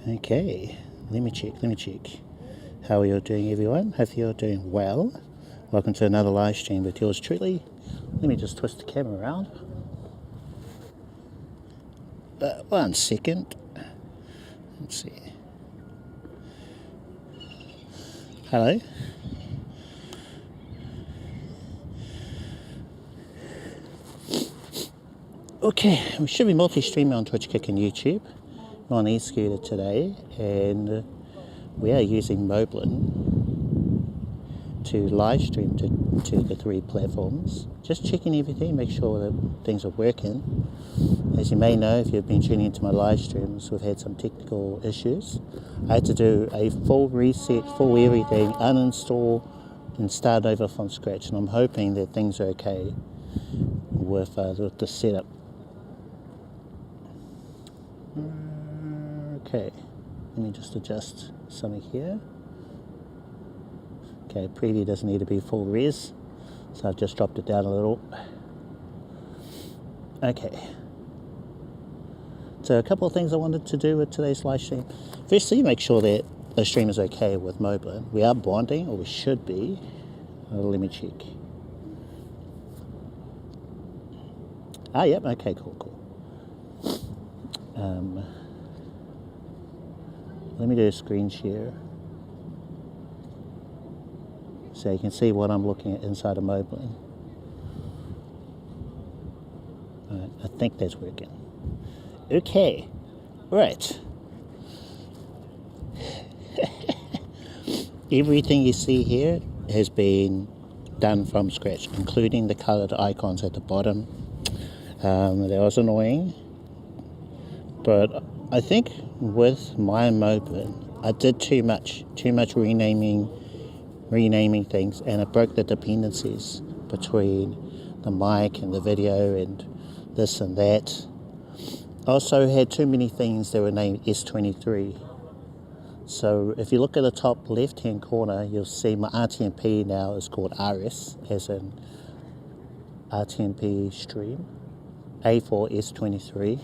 Okay, let me check. How are you all doing, everyone? Hope you're doing well. Welcome to another live stream with yours truly. Let me just twist the camera around. 1 second. Let's see. Hello. Okay, we should be multi-streaming on Twitch, Kick and YouTube. We're on eScooter today, and we are using Moblin to live stream to the 3 platforms. Just checking everything, make sure that things are working. As you may know, if you've been tuning into my live streams, we've had some technical issues. I had to do a full reset, full everything, uninstall and start over from scratch, and I'm hoping that things are okay with the setup. Okay, let me just adjust something here. Okay, preview doesn't need to be full res, so I've just dropped it down a little. Okay, so a couple of things I wanted to do with today's live stream. Firstly, make sure that the stream is okay with Moblin. We are bonding, or we should be. Let me check. Yep, okay, cool. Let me do a screen share so you can see what I'm looking at inside of Moblin. Alright, I think that's working. Okay, right. Everything you see here has been done from scratch, including the colored icons at the bottom. That was annoying, but I think with my Moblin, I did too much renaming things, and it broke the dependencies between the mic and the video and this and that. I also had too many things that were named S23. So if you look at the top left hand corner, you'll see my RTMP now is called RS, as in RTMP stream, A4S23.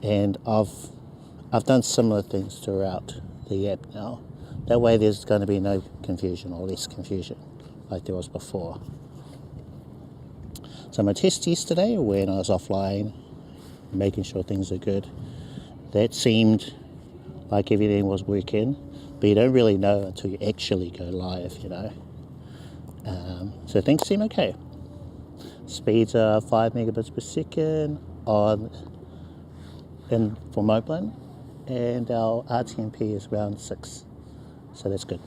And I've done similar things throughout the app now. That way there's going to be no confusion, or less confusion like there was before. So my test yesterday, when I was offline, making sure things are good, that seemed like everything was working, but you don't really know until you actually go live, you know. So things seem okay. Speeds are 5 megabits per second for Moblin, and our RTMP is around 6, so that's good.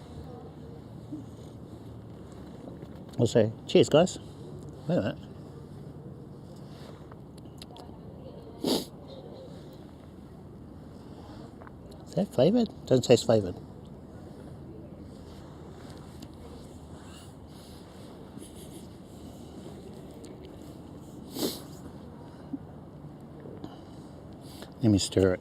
Also, cheers guys. Wait a minute. Is that flavoured? Doesn't taste flavoured. Let me stir it.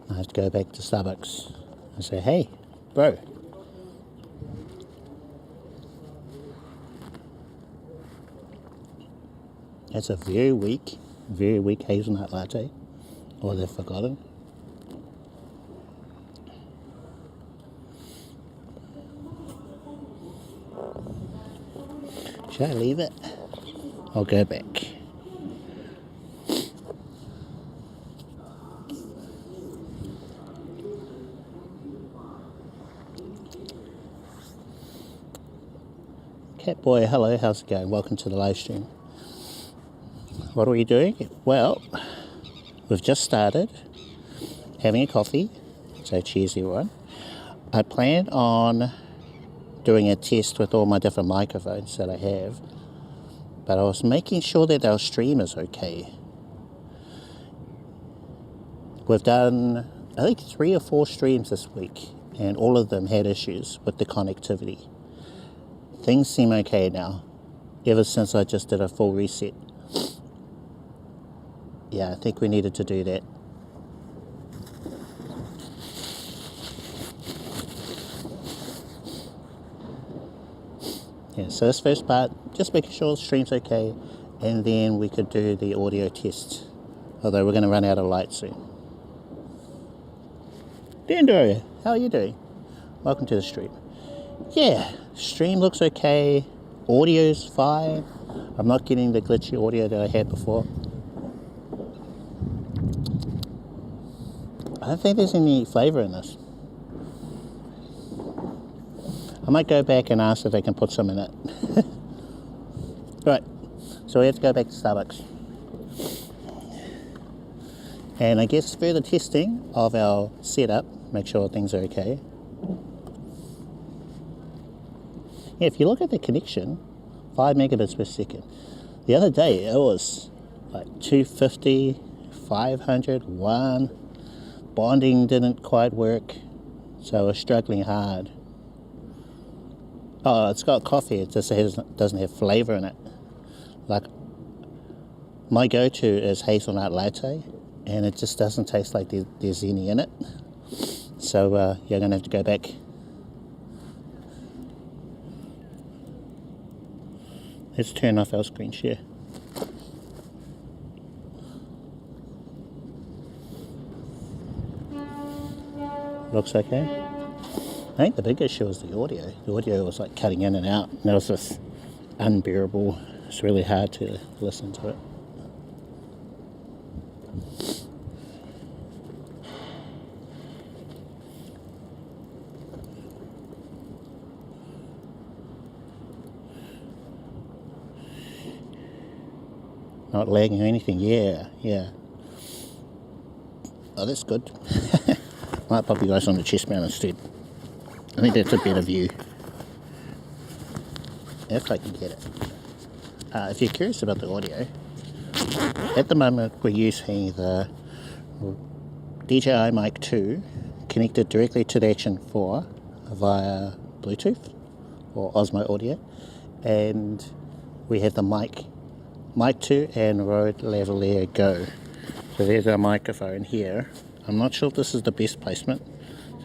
I have to go back to Starbucks and say, hey, bro, It's a very weak hazelnut latte, or they've forgotten. Should I leave it? I'll go back. Catboy, hello, how's it going? Welcome to the live stream. What are we doing? Well, we've just started having a coffee, so cheers everyone. I plan on doing a test with all my different microphones that I have, but I was making sure that our stream is okay. We've done, I think, 3 or 4 streams this week, and all of them had issues with the connectivity. Things seem okay now, ever since I just did a full reset. Yeah, I think we needed to do that. Yeah, so this first part, just making sure the stream's okay, and then we could do the audio test. Although we're going to run out of light soon. Dando, how are you doing? Welcome to the stream. Yeah, stream looks okay. Audio's fine. I'm not getting the glitchy audio that I had before. I don't think there's any flavour in this. I might go back and ask if they can put some in it. Right, so we have to go back to Starbucks. And I guess further testing of our setup, make sure things are okay. Yeah, if you look at the connection, 5 megabits per second. The other day it was like 250, 500, 1. Bonding didn't quite work, so we're struggling hard. Oh, it's got coffee, it just doesn't have flavour in it. Like, my go-to is hazelnut latte, and it just doesn't taste like there's any in it. So you're going to have to go back. Let's turn off our screen share. Looks okay. I think the big issue is the audio. The audio was like cutting in and out, and it was just unbearable. It's really hard to listen to it. Not lagging or anything. Yeah. Oh, that's good. Might pop you guys on the chest mount instead. I think that's a better view, if I can get it. If you're curious about the audio, at the moment we're using the DJi Mic 2 connected directly to the Action 4 via Bluetooth or Osmo Audio, and we have the Mic 2 and Rode Lavalier Go. So there's our microphone here. I'm not sure if this is the best placement,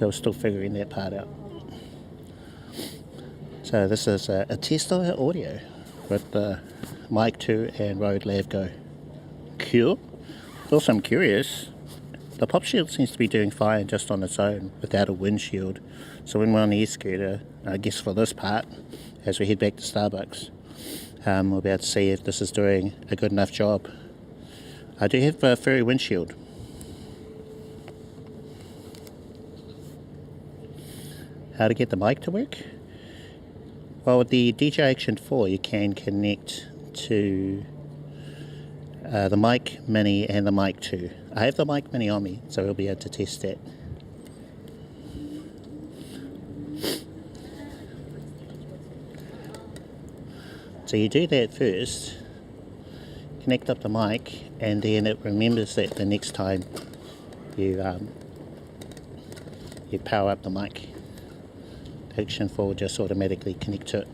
so we're still figuring that part out. So this is a test of our audio with the Mic 2 and Rode Lav Go. Cool. Also, I'm curious, the pop shield seems to be doing fine just on its own without a windshield. So when we're on the eScooter, I guess for this part, as we head back to Starbucks, we'll be able to see if this is doing a good enough job. I do have a Furry windshield. How to get the mic to work? Well, with the DJi Action 4 you can connect to the Mic Mini and the Mic 2. I have the Mic Mini on me, so we'll be able to test that. So you do that first, connect up the mic, and then it remembers that the next time you power up the mic, the Action 4 will just automatically connect to it.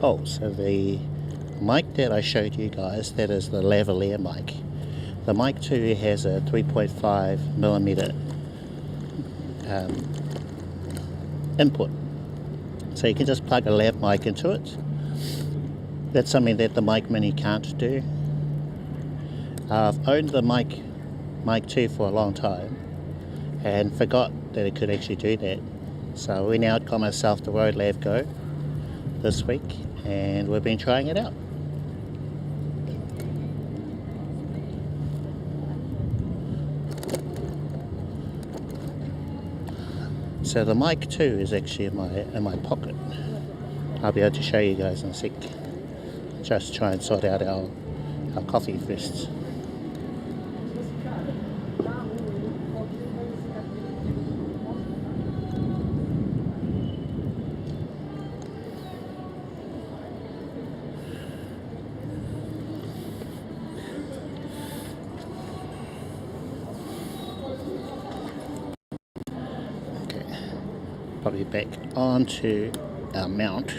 Oh, so the mic that I showed you guys, that is the Lavalier mic. The mic 2 has a 3.5 millimeter input, so you can just plug a lav mic into it. That's something that the Mic Mini can't do. I've owned the mic 2 for a long time and forgot that it could actually do that. So we now got myself the Rode Lav Go this week and we've been trying it out. So the mic 2 is actually in my pocket. I'll be able to show you guys in a sec. Just try and sort out our coffee first. Probably back onto our mount.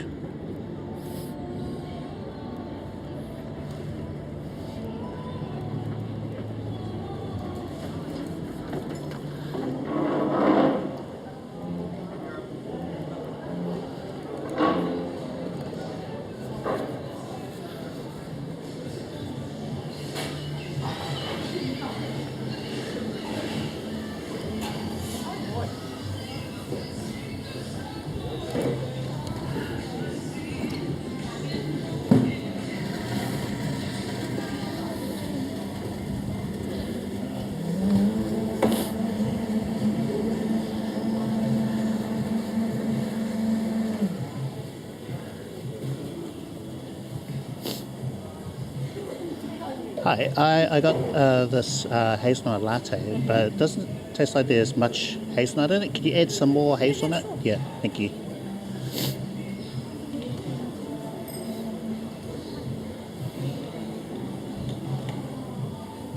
Hi, I got this hazelnut latte, but it doesn't taste like there's much hazelnut in it. Could you add some more hazelnut? Yeah, thank you.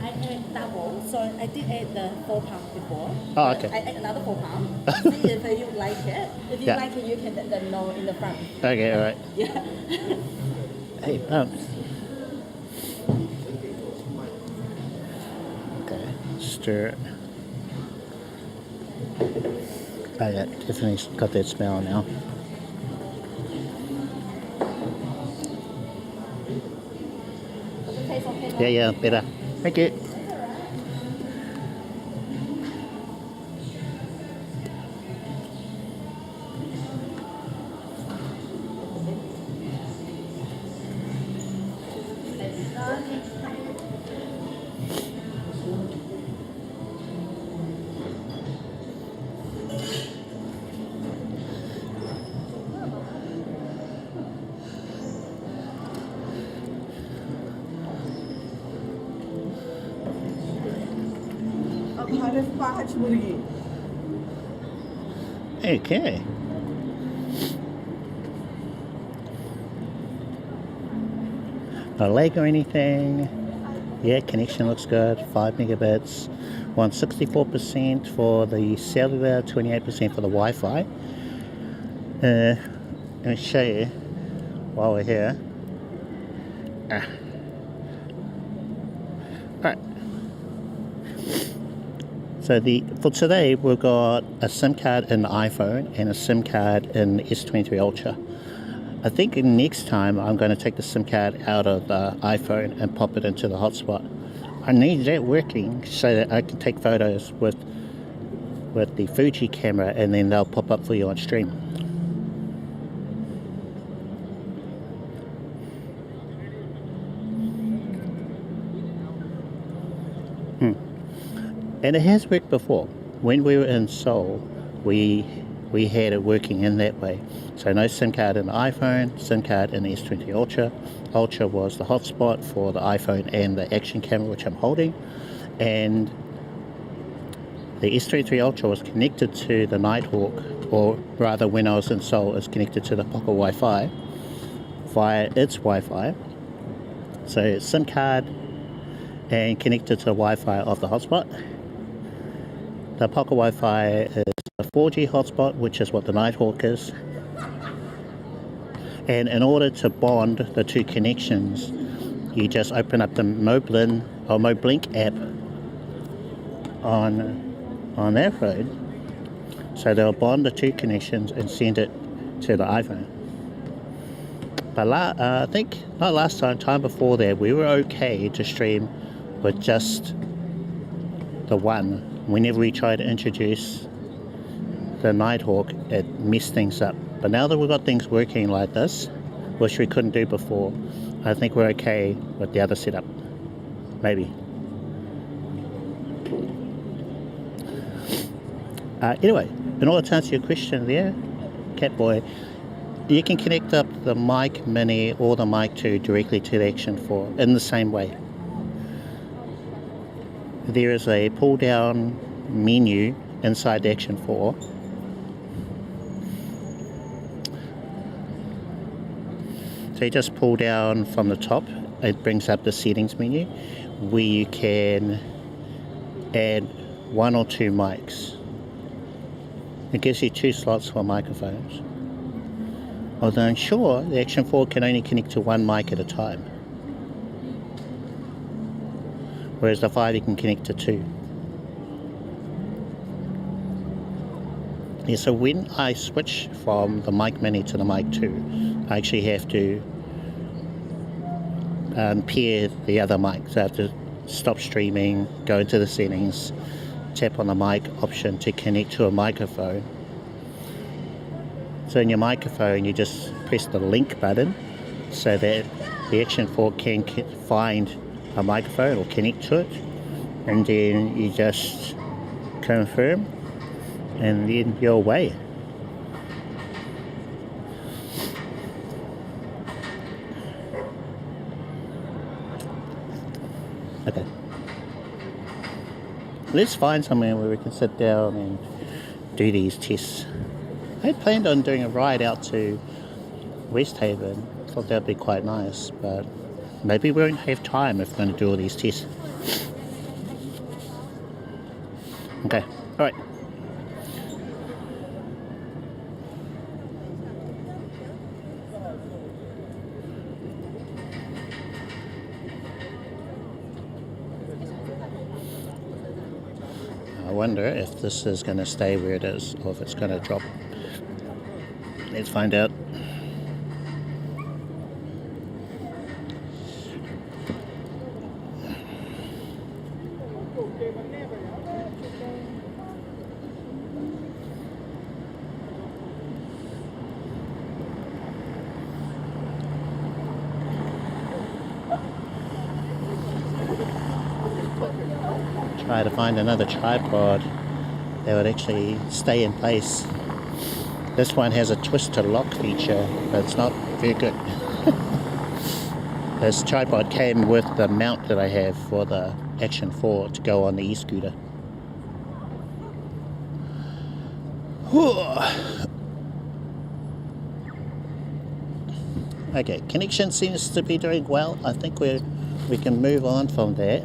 I add double, so I did add the 4 pounds before. Oh, okay. I add another 4 pounds. See if you like it. If you Yeah. like it, you can let them know in the front. Okay, alright. Yeah. Hey, okay, stir it. Oh yeah, definitely got that smell now. Does it taste okay now? Yeah, better. Thank you. Okay. No lag or anything. Yeah, connection looks good. 5 megabits. 164% for the cellular, 28% for the Wi-Fi. Let me show you while we're here. Alright. So for today we've got a SIM card in the iPhone and a SIM card in the S23 Ultra. I think next time I'm going to take the SIM card out of the iPhone and pop it into the hotspot. I need that working so that I can take photos with the Fuji camera and then they'll pop up for you on stream. And it has worked before. When we were in Seoul, we had it working in that way. So no SIM card in the iPhone, SIM card in the S20 Ultra. Ultra was the hotspot for the iPhone and the action camera, which I'm holding. And the S23 Ultra was connected to the Nighthawk, or rather when I was in Seoul, it's connected to the Pocket Wi-Fi via its Wi-Fi. So SIM card and connected to the Wi-Fi of the hotspot. The Pocket Wi-Fi is a 4G hotspot, which is what the Nighthawk is. And in order to bond the two connections, you just open up the Moblink app on their phone. So they'll bond the two connections and send it to the iPhone. But I think not last time before that, we were okay to stream with just the one. Whenever we tried to introduce the Nighthawk, it messed things up. But now that we've got things working like this, which we couldn't do before, I think we're okay with the other setup. Maybe. Anyway, in order to answer your question there, Catboy, you can connect up the Mic Mini or the Mic 2 directly to the Action 4 in the same way. There is a pull down menu inside the Action 4. So you just pull down from the top, it brings up the settings menu where you can add 1 or 2 mics. It gives you 2 slots for microphones. Although I'm sure the Action 4 can only connect to 1 mic at a time. Whereas the 5 you can connect to 2. Yeah, so when I switch from the Mic Mini to the Mic 2, I actually have to pair the other mic. So I have to stop streaming, go into the settings, tap on the mic option to connect to a microphone. So in your microphone, you just press the link button so that the Action 4 can find a microphone or connect to it, and then you just confirm, and then you're away. Okay. Let's find somewhere where we can sit down and do these tests. I had planned on doing a ride out to Westhaven. Thought that'd be quite nice, but maybe we won't have time if we're going to do all these tests. Okay, alright. I wonder if this is going to stay where it is or if it's going to drop. Let's find out. Try to find another tripod that would actually stay in place. This one has a twist to lock feature, but it's not very good. This tripod came with the mount that I have for the Action 4 to go on the eScooter. Okay, connection seems to be doing well. I think we can move on from that.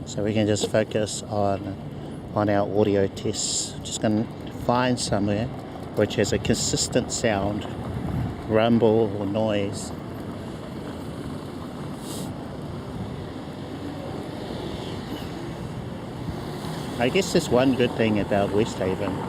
So we can just focus on our audio tests. Just going to find somewhere which has a consistent sound, rumble or noise. I guess there's one good thing about Westhaven.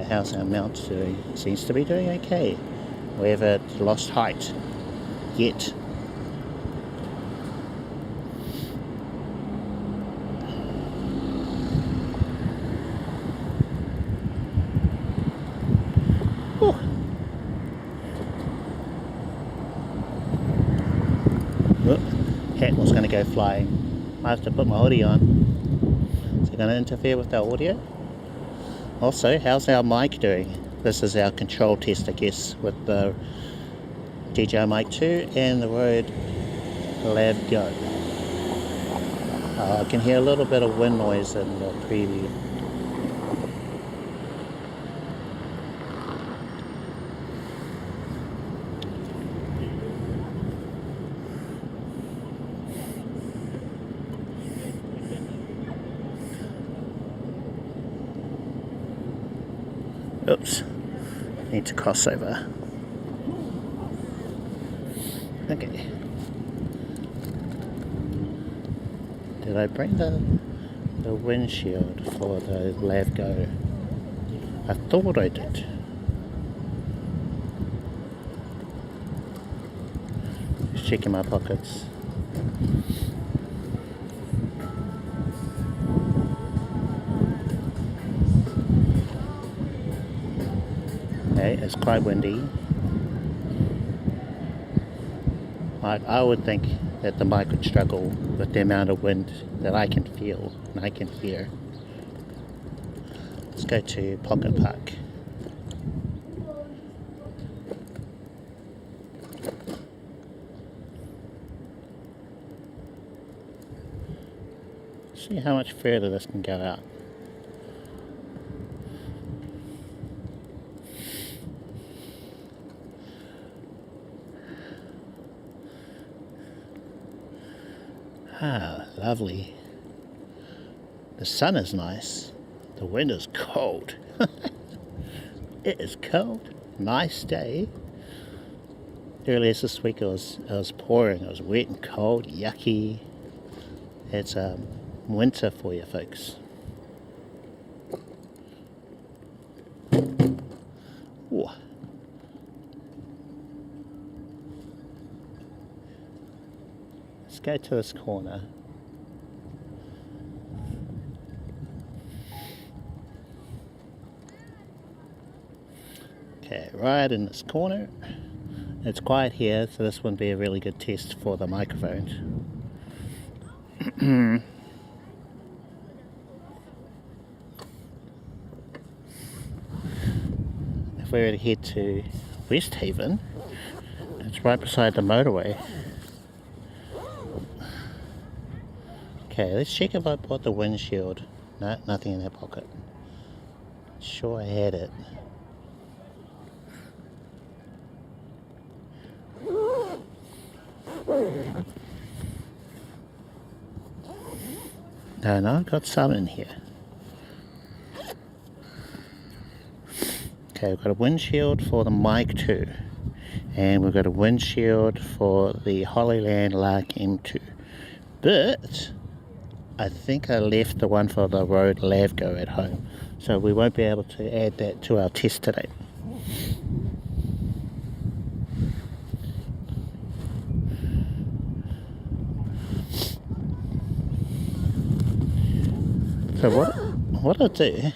How's our mount doing? Seems to be doing okay. We haven't lost height yet. Hat was going to go flying. I have to put my hoodie on. Is it going to interfere with our audio? Also, how's our mic doing? This is our control test, I guess, with the DJi Mic 2 and the Rode Lav Go. I can hear a little bit of wind noise in the preview. Oops, need to cross over. Okay. Did I bring the windshield for the Lav Go? I thought I did. Just checking my pockets. Okay, it's quite windy. I would think that the mic would struggle with the amount of wind that I can feel and I can hear. Let's go to Pocket Park. See how much further this can go out. Ah, lovely. The sun is nice. The wind is cold. It is cold. Nice day. Earlier this week it was pouring. It was wet and cold, yucky. It's winter for you folks. Ooh. Let's go to this corner. Okay, right in this corner. It's quiet here, so this wouldn't be a really good test for the microphones. If we were to head to Westhaven, it's right beside the motorway. Okay, let's check if I bought the windshield. No, nothing in that pocket. Sure I had it. No, I've got some in here. Okay, we've got a windshield for the Mic 2. And we've got a windshield for the Hollyland Lark M2. But I think I left the one for the Rode Lav Go at home. So we won't be able to add that to our test today. So what I'll do,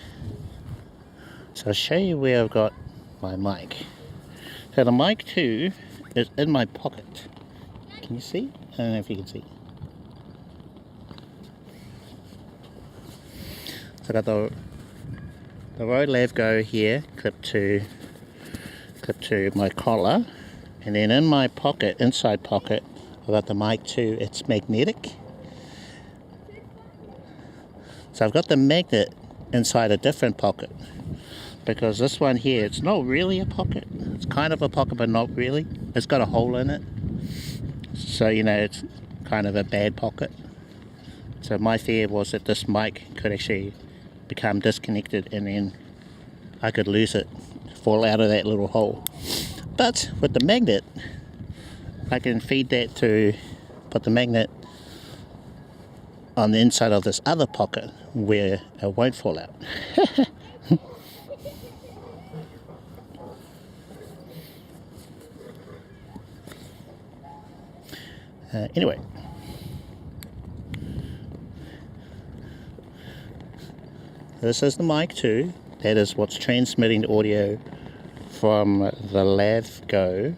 so I'll show you where I've got my mic. So the Mic 2 is in my pocket. Can you see? I don't know if you can see. So I got the Rode Lav Go here, clipped to my collar, and then in my pocket, inside pocket, I've got the Mic 2. It's magnetic. So I've got the magnet inside a different pocket, because this one here, it's not really a pocket. It's kind of a pocket, but not really. It's got a hole in it, so you know it's kind of a bad pocket. So my fear was that this mic could actually become disconnected and then I could lose it, fall out of that little hole. But with the magnet, I can feed that to put the magnet on the inside of this other pocket where it won't fall out. Anyway, this is the Mic 2. That is what's transmitting the audio from the Lav Go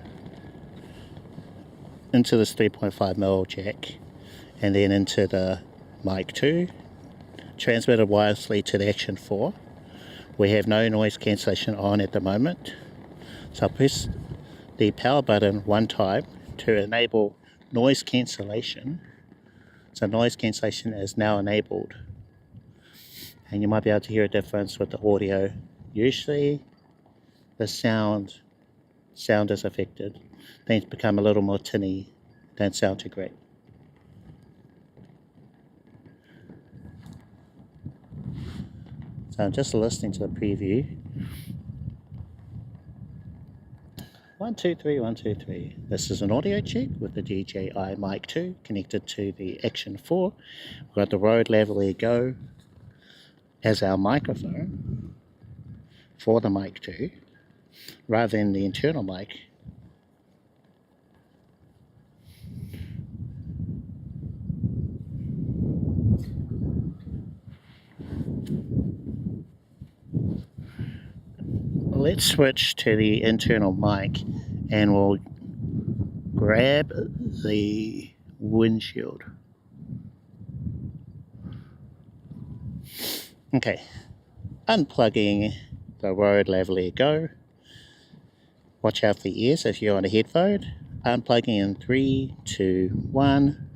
into this 3.5mm jack and then into the Mic 2, transmitted wirelessly to the Action 4. We have no noise cancellation on at the moment, so I'll press the power button one time to enable noise cancellation. So noise cancellation is now enabled, and you might be able to hear a difference with the audio. Usually the sound is affected. Things become a little more tinny, don't sound too great. So I'm just listening to the preview. 1, 2, 3, 1, 2, 3. This is an audio check with the DJi Mic 2 connected to the Action 4. We've got the Rode Lavalier Go as our microphone for the Mic 2, rather than the internal mic. Let's switch to the internal mic and we'll grab the windshield. Okay, unplugging the Rode Lavalier Go. Watch out for the ears if you're on a headphone. Unplugging in 3, 2, 1.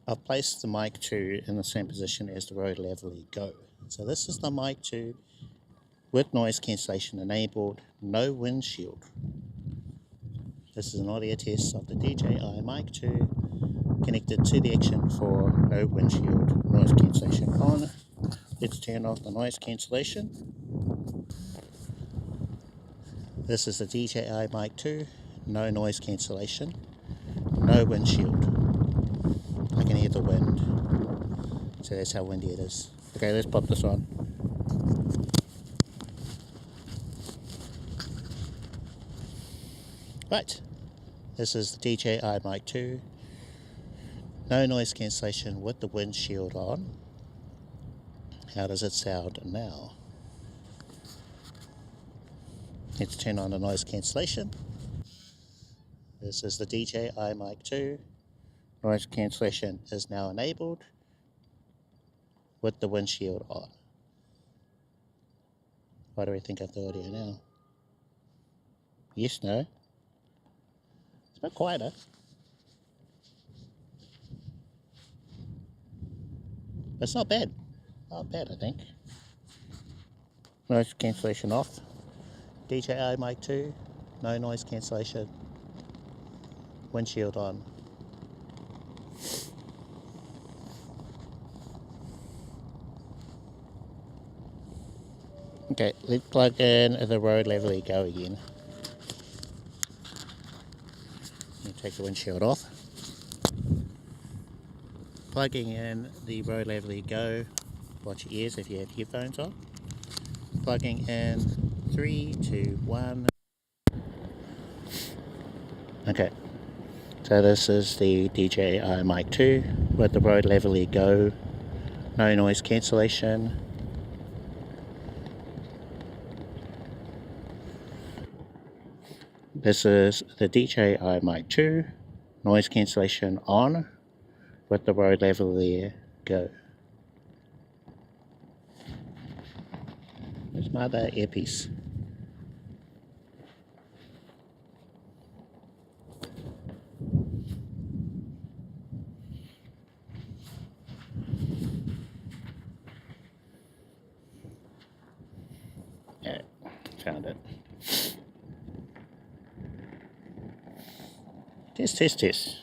I've placed the Mic 2 in the same position as the Rode Lavalier Go. So this is the Mic 2 with noise cancellation enabled, no windshield. This is an audio test of the DJi Mic 2 connected to the Action for no windshield, noise cancellation on. Let's turn off the noise cancellation. This is the DJi Mic 2, no noise cancellation, no windshield. I can hear the wind, so that's how windy it is. Okay, let's pop this on. Right, this is the DJi Mic 2, no noise cancellation with the windshield on. How does it sound now? Let's turn on the noise cancellation. This is the DJi Mic 2. Noise cancellation is now enabled with the windshield on. What do we think of the audio now? Yes, no? It's a bit quieter. It's not bad. Not bad, I think. Noise cancellation off. DJi Mic 2, no noise cancellation. Windshield on. Okay, let's plug in the Rode Lavalier Go again. You take the windshield off. Plugging in the Rode Lavalier Go. Watch your ears if you have headphones on. Plugging in 3, 2, 1. Okay, so this is the DJi Mic 2 with the Rode Lavalier Go. No noise cancellation. This is the DJi Mic 2, noise cancellation on with the Rode Lavalier Go. Where's my other earpiece? Yeah, found it. Test.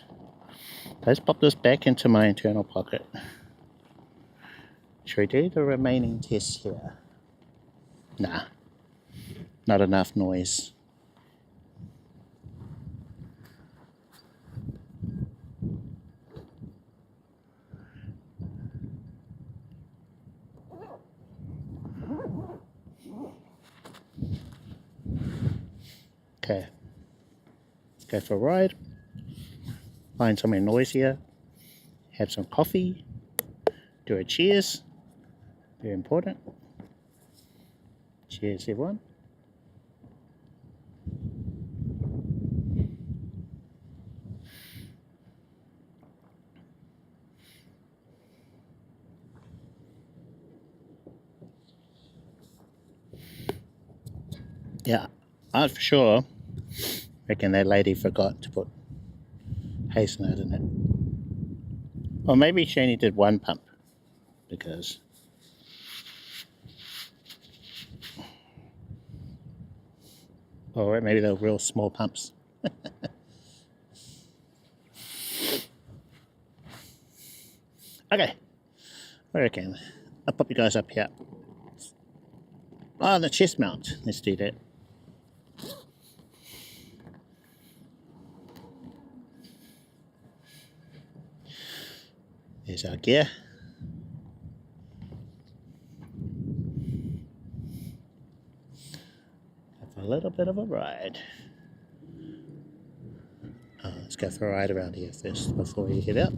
Let's pop this back into my internal pocket. Should we do the remaining tests here? Nah, not enough noise. Okay, let's go for a ride. Find somewhere noisier, have some coffee, do a cheers, very important. Cheers everyone. Yeah, I for sure reckon that lady forgot to put hazelnut in it. Or maybe she only did one pump, because or maybe they're real small pumps. Okay, I reckon I'll pop you guys up here. Oh, the chest mount. Let's do that. There's our gear. Have a little bit of a ride. Let's go for a ride around here first before we head out.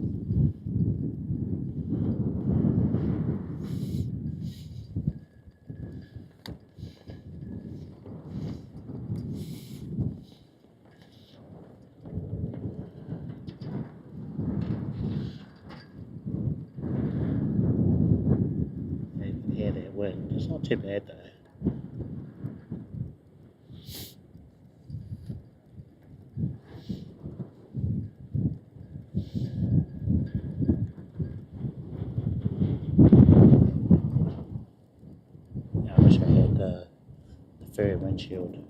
You can hear that wind. It's not too bad though. I wish I had the Furry windshield.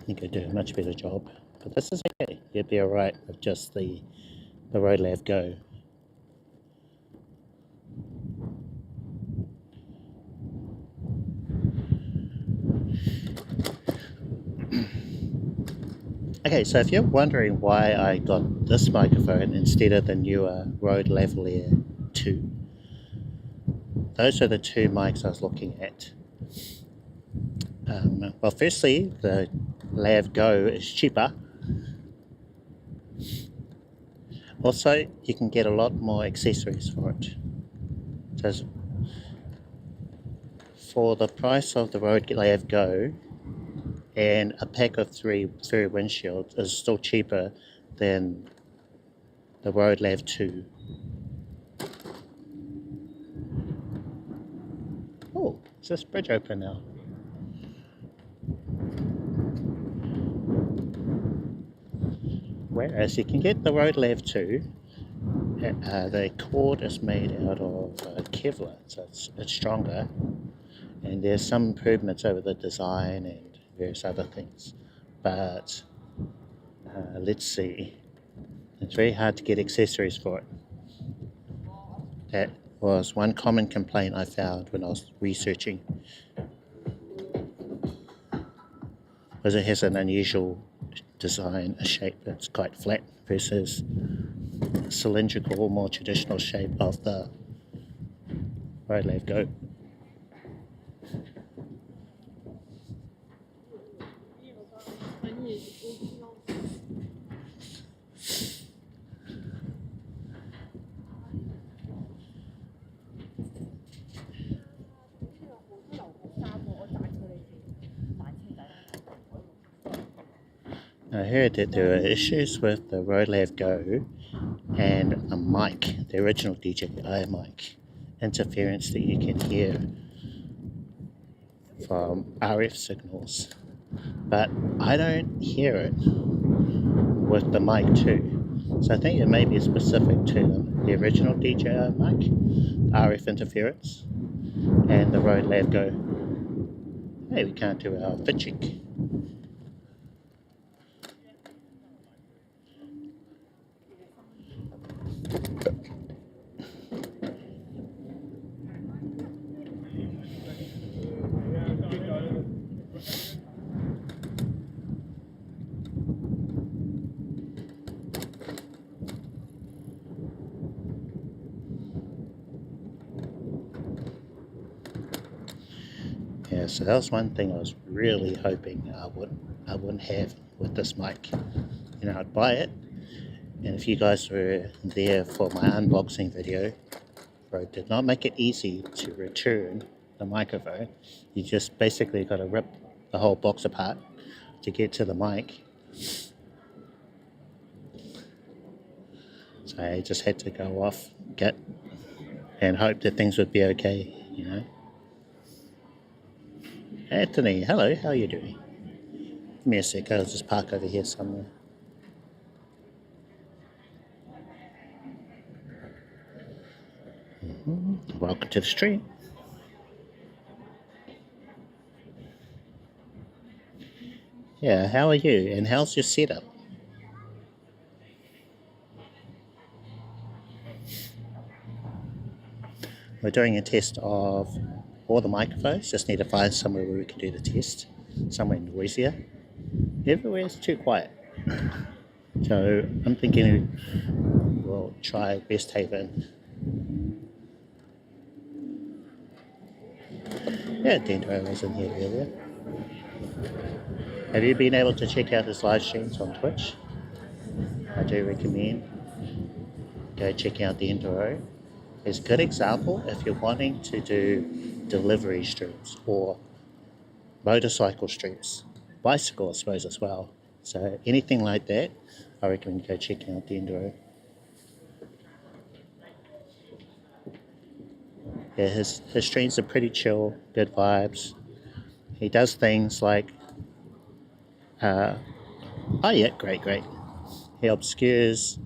I think I'd do a much better job. But this is okay. You'd be alright with just the Rode Lav Go. Okay, so if you're wondering why I got this microphone instead of the newer Rode Lavalier II, those are the two mics I was looking at. Well, firstly, the Lav Go is cheaper. Also, you can get a lot more accessories for it. So, for the price of the Rode Lav Go, and a pack of 3 Furry windshields is still cheaper than the Rode Lav II. Oh, is this bridge open now? Whereas you can get the Rode Lav II, the cord is made out of Kevlar, so it's stronger, and there's some improvements over the design and various other things. But let's see, it's very hard to get accessories for it. That was one common complaint I found when I was researching, because it has an unusual design, a shape that's quite flat versus cylindrical, more traditional shape of the Rode Lav Go. I heard that there are issues with the Rode Lav Go and the mic, the original DJi mic, interference that you can hear from RF signals, but I don't hear it with the mic too. So I think it may be specific to the original DJi mic, RF interference, and the Rode Lav Go. Hey, we can't do our fit check. Yeah, so that was one thing I was really hoping I wouldn't have with this mic. You know, I'd buy it, and if you guys were there for my unboxing video, Rode did not make it easy to return the microphone. You just basically got to rip the whole box apart to get to the mic. So I just had to go off, get, and hope that things would be okay, you know. Anthony, hello, how are you doing? Give me a sec, I'll just park over here somewhere. Welcome to the stream. Yeah, how are you? And how's your setup? We're doing a test of all the microphones. Just need to find somewhere where we can do the test. Somewhere noisier. Everywhere's too quiet. So I'm thinking we'll try Westhaven. Yeah, Dendro was in here earlier. Have you been able to check out his live streams on Twitch? I do recommend go check out Dendro. It's a good example if you're wanting to do delivery streams or motorcycle streams, bicycle I suppose as well. So anything like that, I recommend go check out Dendro. Yeah, his streams are pretty chill, good vibes. He does things like, oh yeah, great. He obscures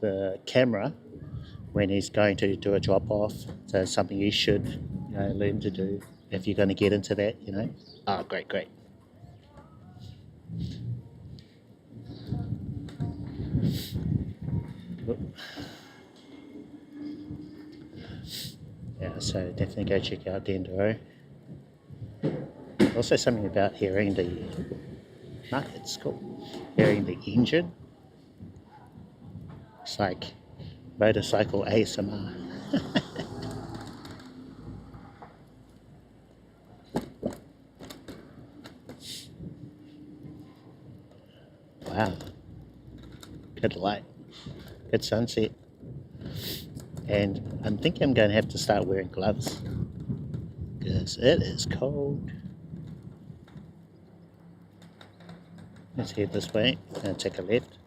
the camera when he's going to do a drop off. So it's something you should learn to do if you're going to get into that, Oh, great. Yeah, so definitely go check out Dendro. Also something about hearing the market's cool. Hearing the engine. It's like motorcycle ASMR. Wow. Good light. Good sunset. And I'm thinking I'm going to have to start wearing gloves because it is cold. Let's head this way and take a left.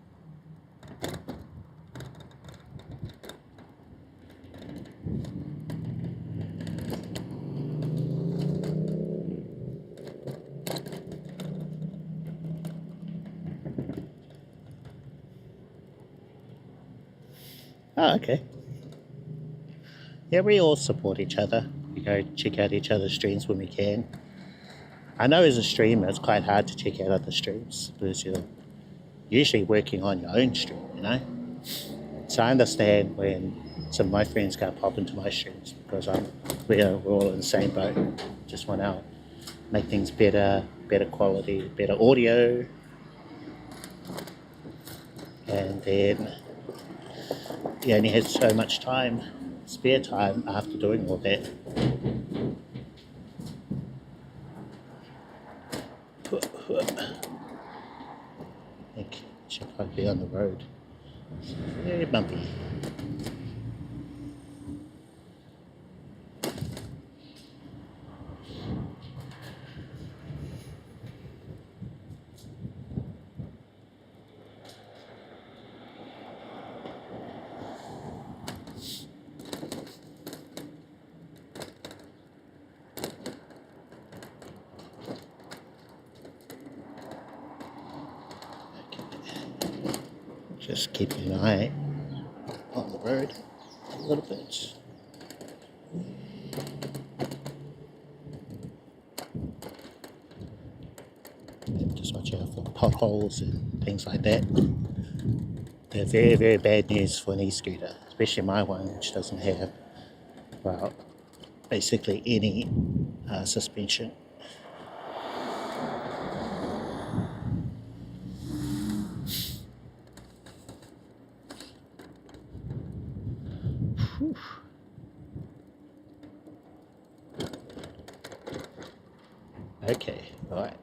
Oh, okay. Yeah, we all support each other. We go check out each other's streams when we can. I know as a streamer, it's quite hard to check out other streams because you're usually working on your own stream, So I understand when some of my friends can't pop into my streams because we're all in the same boat. Just want to make things better quality, better audio. And then you only have so much time, spare time after doing all that. I think it should probably be on the road. It's very bumpy. Just keeping an eye on the road a little bit. Just watch out for potholes and things like that. They're very bad news for an eScooter, especially my one, which doesn't have, well, basically any suspension. Whew. Okay, all right.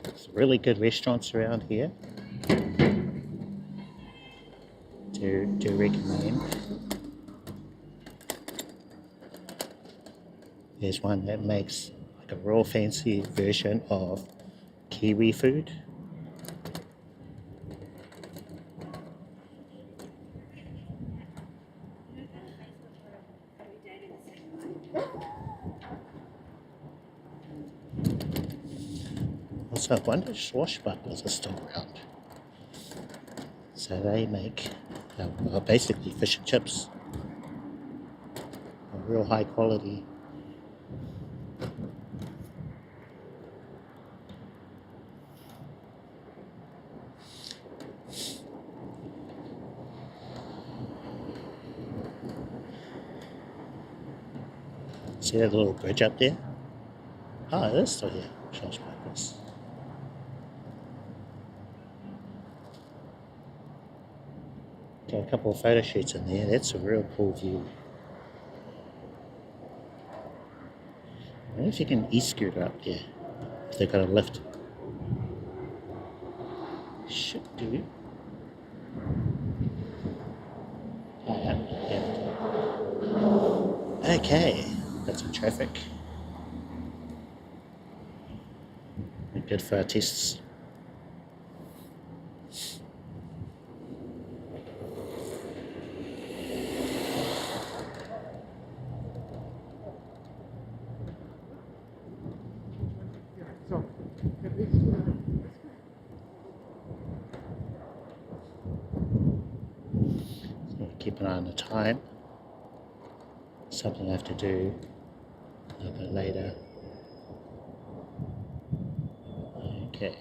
There's really good restaurants around here. Do recommend. There's one that makes like a real fancy version of Kiwi food. Also, I wonder if swashbucklers are still around. So they make well, basically fish and chips. Real high quality. See that little bridge up there? Oh, it is still here. Swashbucklers. Got a couple of photo shoots in there. That's a real cool view. I wonder if you can eScooter up there. If they've got a lift. Should do. Oh, yeah. Okay. Got some traffic. Good for our tests. Keep an eye on the time. Something I have to do a little bit later. Okay.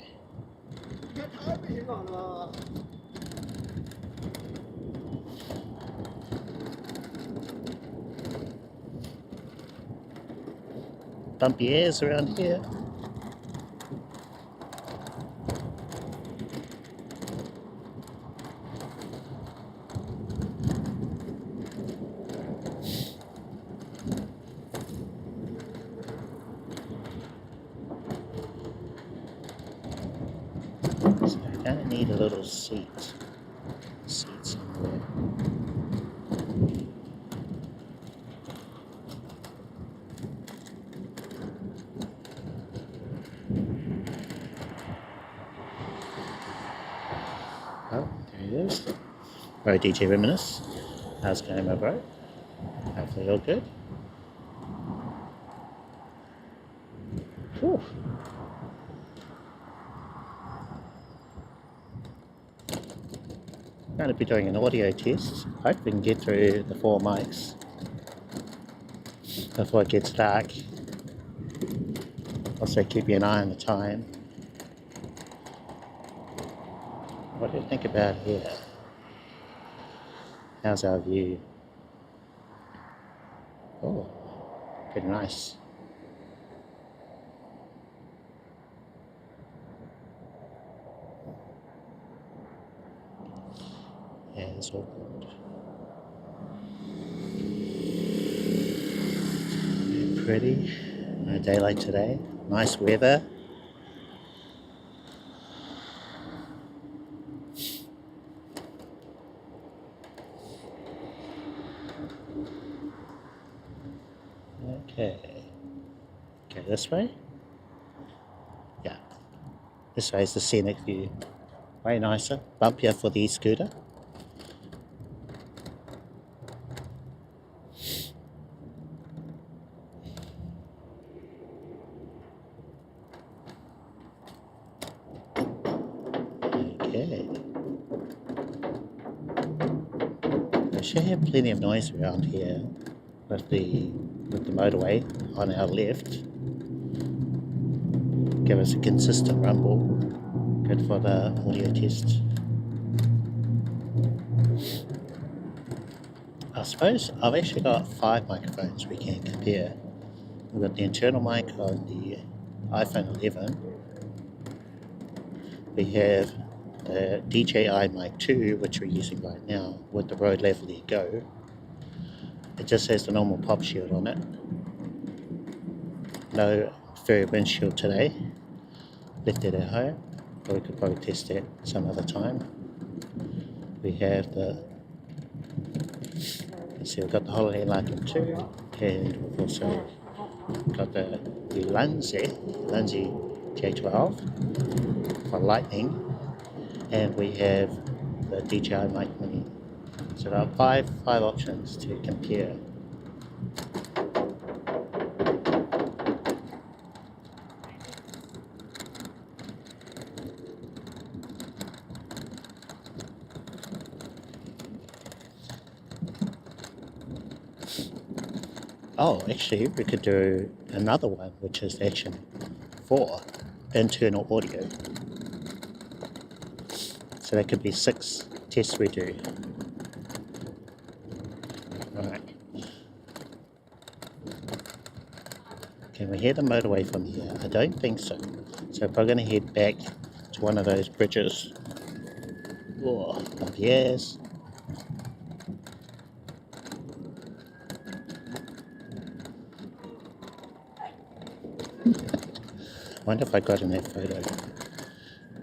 Bumpy airs around here. So I don't need a little seat somewhere. Oh, there he is. Rode DJ Reminisce. How's it going, my bro? Hopefully all good. Whew. I'm going to be doing an audio test. Hope we can get through the 4 mics before it gets dark. Also keeping an eye on the time. What do you think about here? How's our view? Oh, pretty nice. Yeah, it's all good. Very pretty. No daylight today. Nice weather. Okay. Go this way. Yeah. This way is the scenic view. Way nicer. Bumpier for the eScooter. Okay. I should have plenty of noise around here with the motorway on our left. Give us a consistent rumble. Good for the audio test. I suppose I've actually got 5 microphones we can compare. We've got the internal mic on the iPhone 11. We have the DJi Mic 2, which we're using right now, with the Rode Lavalier Go. It just has the normal pop shield on it. No Furry windshield today. Left it at home, but we could probably test it some other time. We have we've got the Holiday Lighting 2, and we've also got the Ulanzi J12 for lightning, and we have the DJi Mic Mini. So there are five options to compare. Oh, actually, we could do another one, which is actually for internal audio. So that could be 6 tests we do. Alright. Can we hear the motorway from here? I don't think so. So if I'm going to head back to one of those bridges. Oh, yes. I wonder if I got in that photo.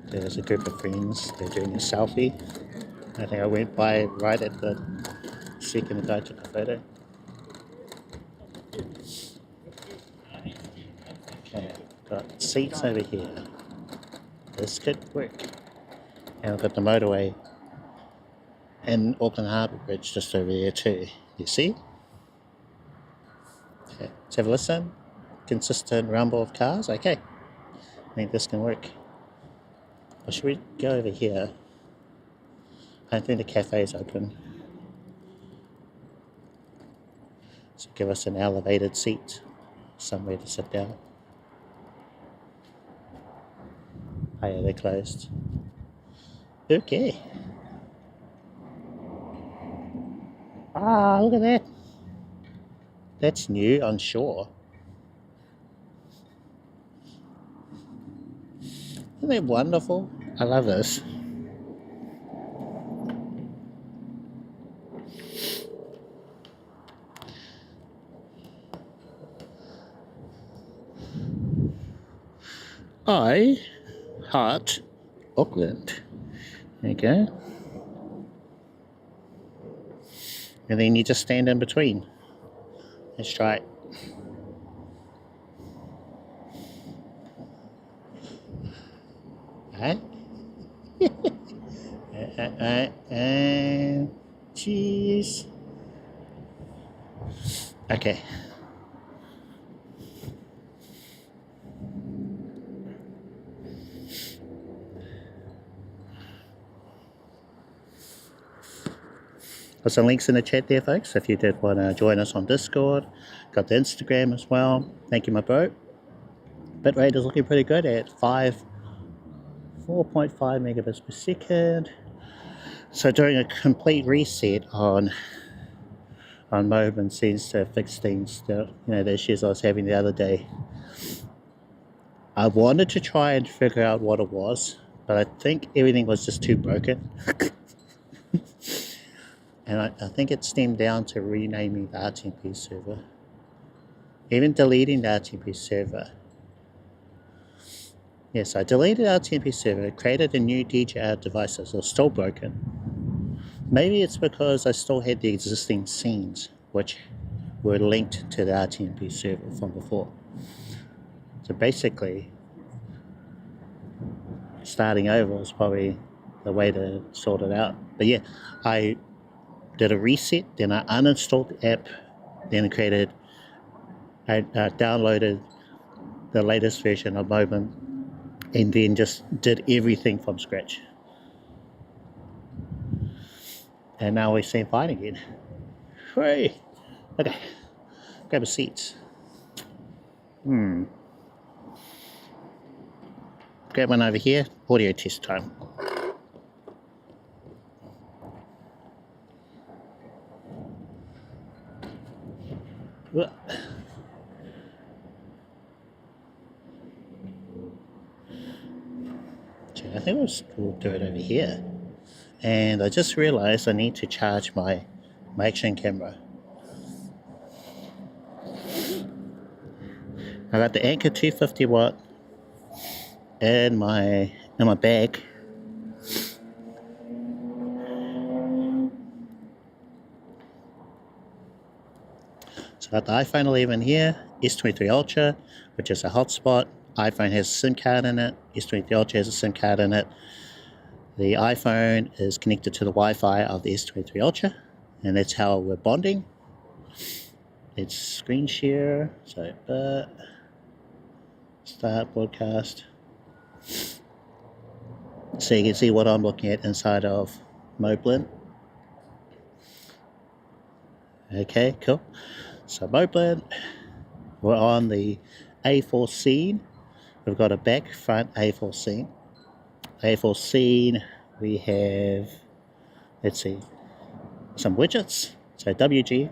There's a group of friends, they're doing a selfie. I think I went by right at the second the guy took a photo. Okay, got seats over here. This could work. And I've got the motorway and Auckland Harbour Bridge just over there too. You see? Okay, let's have a listen. Consistent rumble of cars. Okay, I think this can work. Or should we go over here? I don't think the cafe is open. So give us an elevated seat, somewhere to sit down. Oh yeah, they're closed. Okay. Ah, look at that. That's new on shore. Isn't that wonderful? I love this. I heart Auckland. There you go. And then you just stand in between. Let's try it. Alright. And cheese. Okay. Got some links in the chat there, folks, if you did want to join us on Discord. Got the Instagram as well. Thank you, my bro. Bitrate is looking pretty good at 4.5 megabits per second. So doing a complete reset on Moban seems to fix things that, the issues I was having the other day. I wanted to try and figure out what it was, but I think everything was just too broken. And I think it stemmed down to renaming the RTMP server. Even deleting the RTMP server. Yes, I deleted the RTMP server, created a new DJi devices. It was still broken. Maybe it's because I still had the existing scenes, which were linked to the RTMP server from before. So basically, starting over was probably the way to sort it out. But yeah, I did a reset, then I uninstalled the app, then I downloaded the latest version of Moban, and then just did everything from scratch. And now we seem fine again. Hooray! Okay, grab a seat. Grab one over here, audio test time. I think we'll do it over here. And I just realized I need to charge my action camera. I got the Anker 250 watt in my bag. So I got the iPhone 11 here, S23 Ultra, which is a hotspot. iPhone has a SIM card in it, S23 Ultra has a SIM card in it. The iPhone is connected to the Wi-Fi of the S23 Ultra, and that's how we're bonding. It's screen share, so start broadcast. So you can see what I'm looking at inside of Moblin. Okay, cool. So moped, we're on the A4 scene. We've got a back front A4 scene. A4 scene, we have, let's see, some widgets. So WG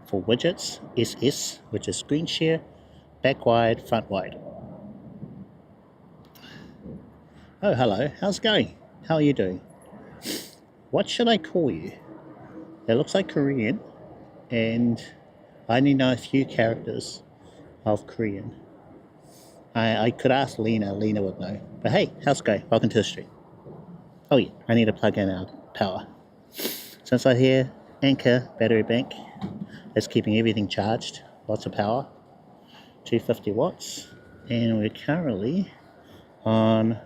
for widgets, SS, which is screen share, back wide, front wide. Oh, hello, how's it going? How are you doing? What should I call you? It looks like Korean, and I only know a few characters of Korean. I could ask Lena would know. But hey, how's it going? Welcome to the stream. Oh yeah, I need to plug in our power. So inside here, Anchor battery bank. That's keeping everything charged. Lots of power. 250 watts. And we're currently on,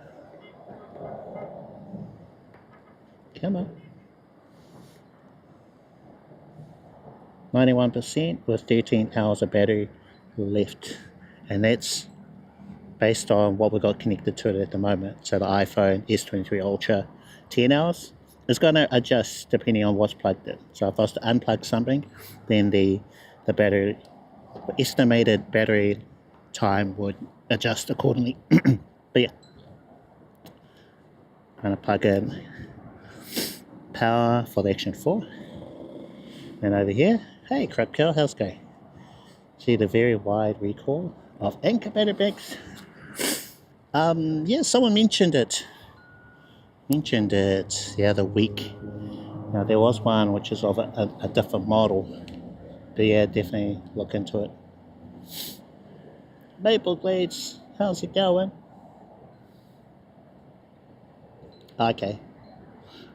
come on, 91% with 13 hours of battery left. And that's based on what we've got connected to it at the moment. So the iPhone S23 Ultra, 10 hours. It's going to adjust depending on what's plugged in. So if I was to unplug something, then the battery, estimated battery time would adjust accordingly. But yeah, I'm going to plug in power for the Action 4. And over here, hey Crapkill, how's it going? See the very wide recall of Anchor battery banks. Yeah, someone mentioned it the other week. Now there was one which is of a different model, but yeah, definitely look into it. Maple Blades, how's it going? Okay,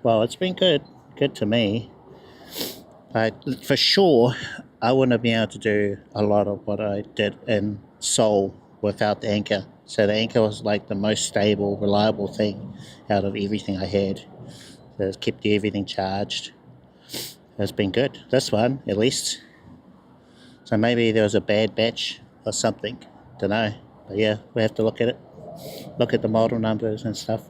well, it's been good to me. But for sure, I wouldn't have been able to do a lot of what I did in Seoul without the Anchor. So the Anchor was like the most stable, reliable thing out of everything I had. So it's kept everything charged. It's been good. This one, at least. So maybe there was a bad batch or something. Don't know. But yeah, we have to look at it. Look at the model numbers and stuff.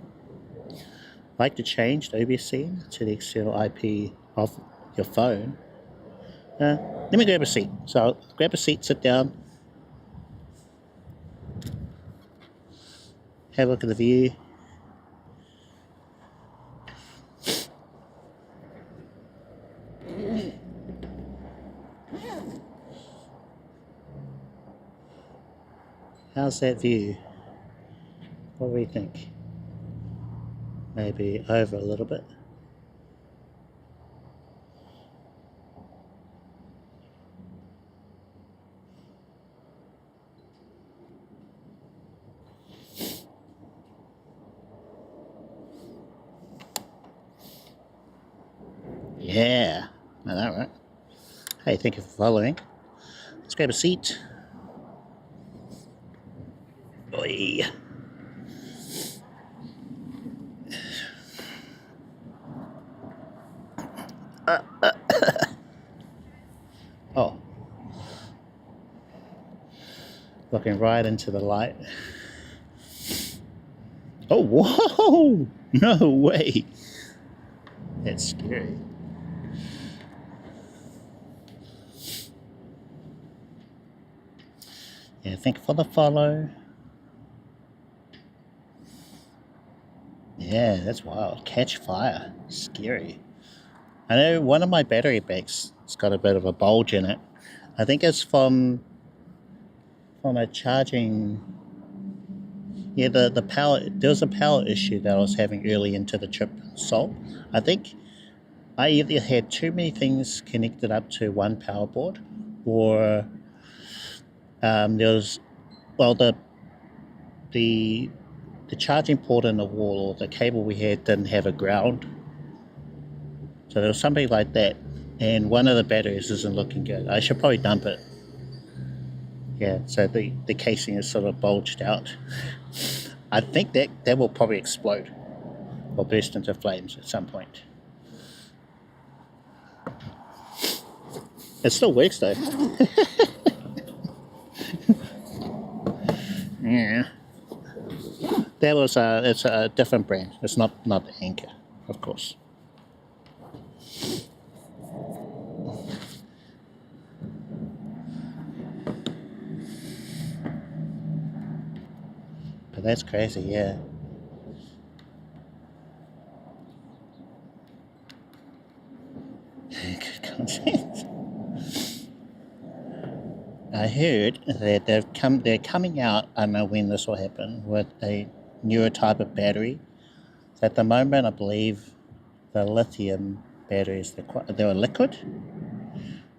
I like to change the OBS to the external IP of your phone. Let me grab a seat. So I'll grab a seat, sit down. Have a look at the view. How's that view? What do we think? Maybe over a little bit. Yeah, I know, right? Hey, thank you for following. Let's grab a seat. Oi. Oh. Looking right into the light. Oh, whoa! No way! That's scary. Yeah, thank you for the follow. Yeah, that's wild. Catch fire. Scary. I know one of my battery packs has got a bit of a bulge in it. I think it's from a charging. Yeah, the power. There was a power issue that I was having early into the trip solved. I think I either had too many things connected up to one power board, or there was, well, the charging port in the wall, or the cable we had, didn't have a ground. So there was something like that, and one of the batteries isn't looking good. I should probably dump it. Yeah, so the casing is sort of bulged out. I think that will probably explode or burst into flames at some point. It still works though. Yeah. That was it's a different brand. It's not the Anchor, of course. But that's crazy, yeah. Good content. I heard that they're coming out, I don't know when this will happen, with a newer type of battery. So at the moment, I believe the lithium batteries, they're liquid,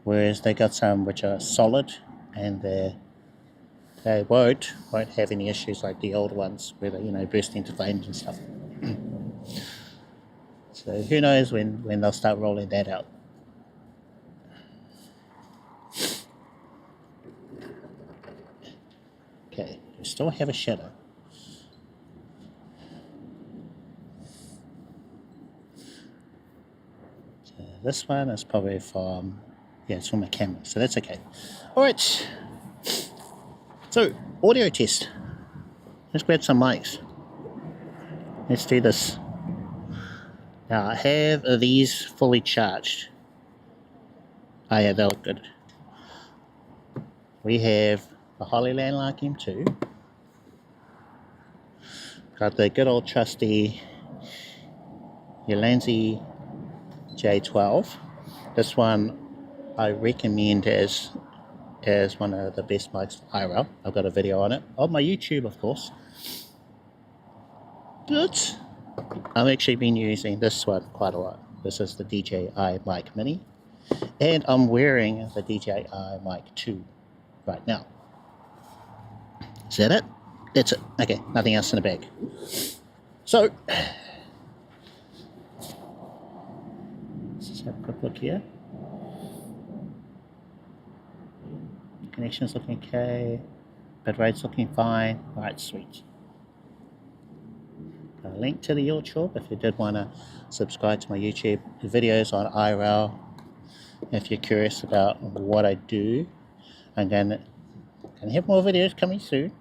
whereas they got some which are solid, and they won't have any issues like the old ones where they burst into flames and stuff. So who knows when they'll start rolling that out. Okay, we still have a shadow. So this one is probably from, it's from my camera, so that's okay. Alright, so audio test. Let's grab some mics. Let's do this. Now I have these fully charged. Oh yeah, they look good. We have the Holyland Lark M2. Got the good old trusty Ulanzi J12. This one I recommend as one of the best mics for IRL. I've got a video on it on my YouTube, of course. But I've actually been using this one quite a lot. This is the DJi Mic Mini, and I'm wearing the DJi Mic 2 right now. Is that it? That's it. Okay, nothing else in the bag. So, let's just have a quick look here. Connection's looking okay. Bit rate's looking fine. Alright, sweet. A link to the YouTube if you did want to subscribe to my YouTube videos on IRL. If you're curious about what I do, I'm gonna have more videos coming soon.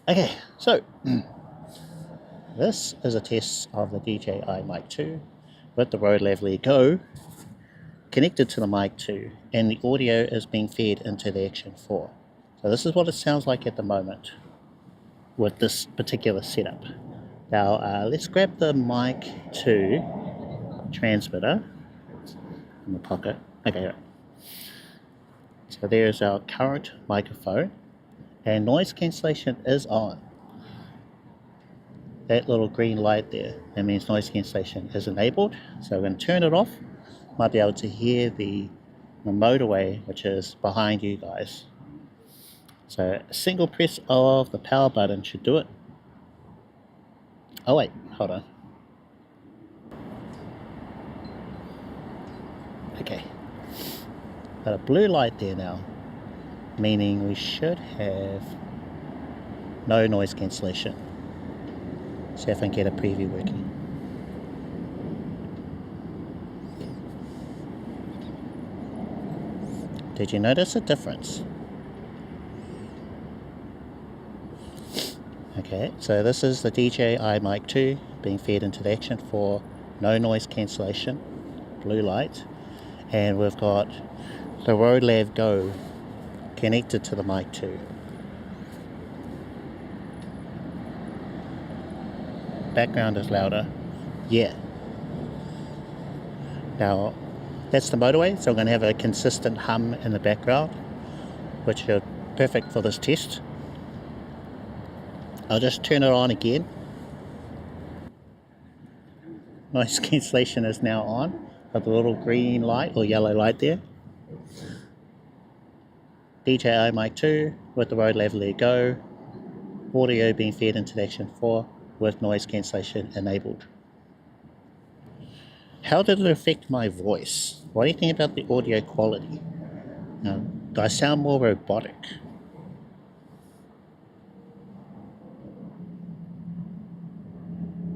Okay, so this is a test of the DJi Mic 2 with the Rode Lavalier Go connected to the Mic 2, and the audio is being fed into the Action 4. So this is what it sounds like at the moment with this particular setup. Now let's grab the Mic 2 transmitter in the pocket. Okay, right. So there's our current microphone, and noise cancellation is on. That little green light there, that means noise cancellation is enabled. So we're going to turn it off. Might be able to hear the motorway, which is behind you guys. So a single press of the power button should do it. Oh wait, hold on. Okay, got a blue light there now, meaning we should have no noise cancellation. See if I can get a preview working. Did you notice a difference? Okay, so this is the DJi Mic 2 being fed into the Action for no noise cancellation, blue light, and we've got the Rode Lav Go connected to the Mic 2. Background is louder, yeah. Now that's the motorway, so I'm going to have a consistent hum in the background, which is perfect for this test. I'll just turn it on again. Noise cancellation is now on, with the little green light or yellow light there. DJi Mic 2 with the Rode Lavalier Go, audio being fed into the Action 4 with noise cancellation enabled. How did it affect my voice? What do you think about the audio quality? Do I sound more robotic?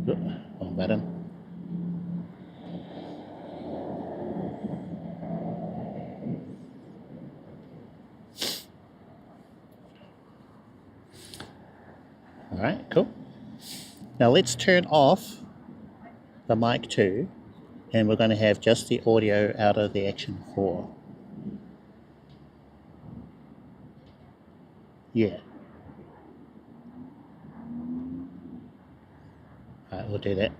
Wrong button. Alright, cool. Now let's turn off the Mic 2, and we're going to have just the audio out of the Action 4. Yeah. we'll do that.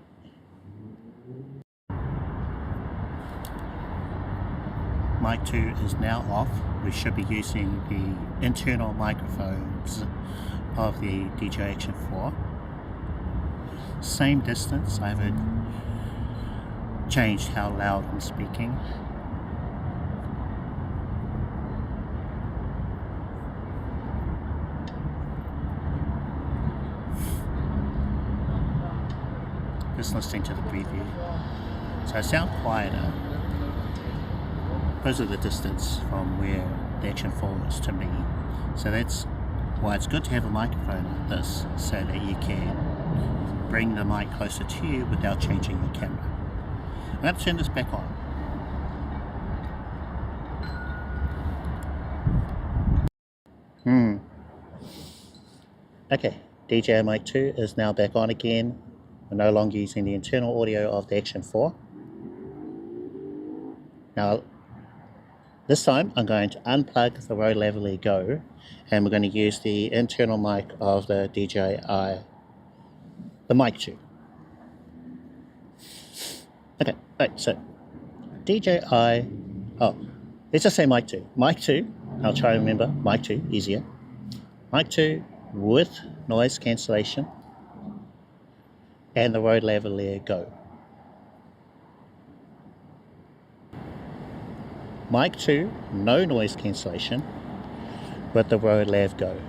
Mic 2 is now off. We should be using the internal microphones of the DJi Action 4. Same distance, I haven't changed how loud I'm speaking. Just listening to the preview. So I sound quieter because of the distance from where the Action 4 is to me. So that's why it's good to have a microphone like this, so that you can bring the mic closer to you without changing your camera. I'm going to turn this back on. Okay, DJi Mic 2 is now back on again. We're no longer using the internal audio of the Action 4. Now, this time I'm going to unplug the Rode Lavalier Go, and we're going to use the internal mic of the the Mic 2. Okay, right, so let's just say Mic 2. Mic 2, I'll try to remember, Mic 2, easier. Mic 2 with noise cancellation and the Rode Lavalier Go. Mic 2, no noise cancellation with the Rode Lav Go.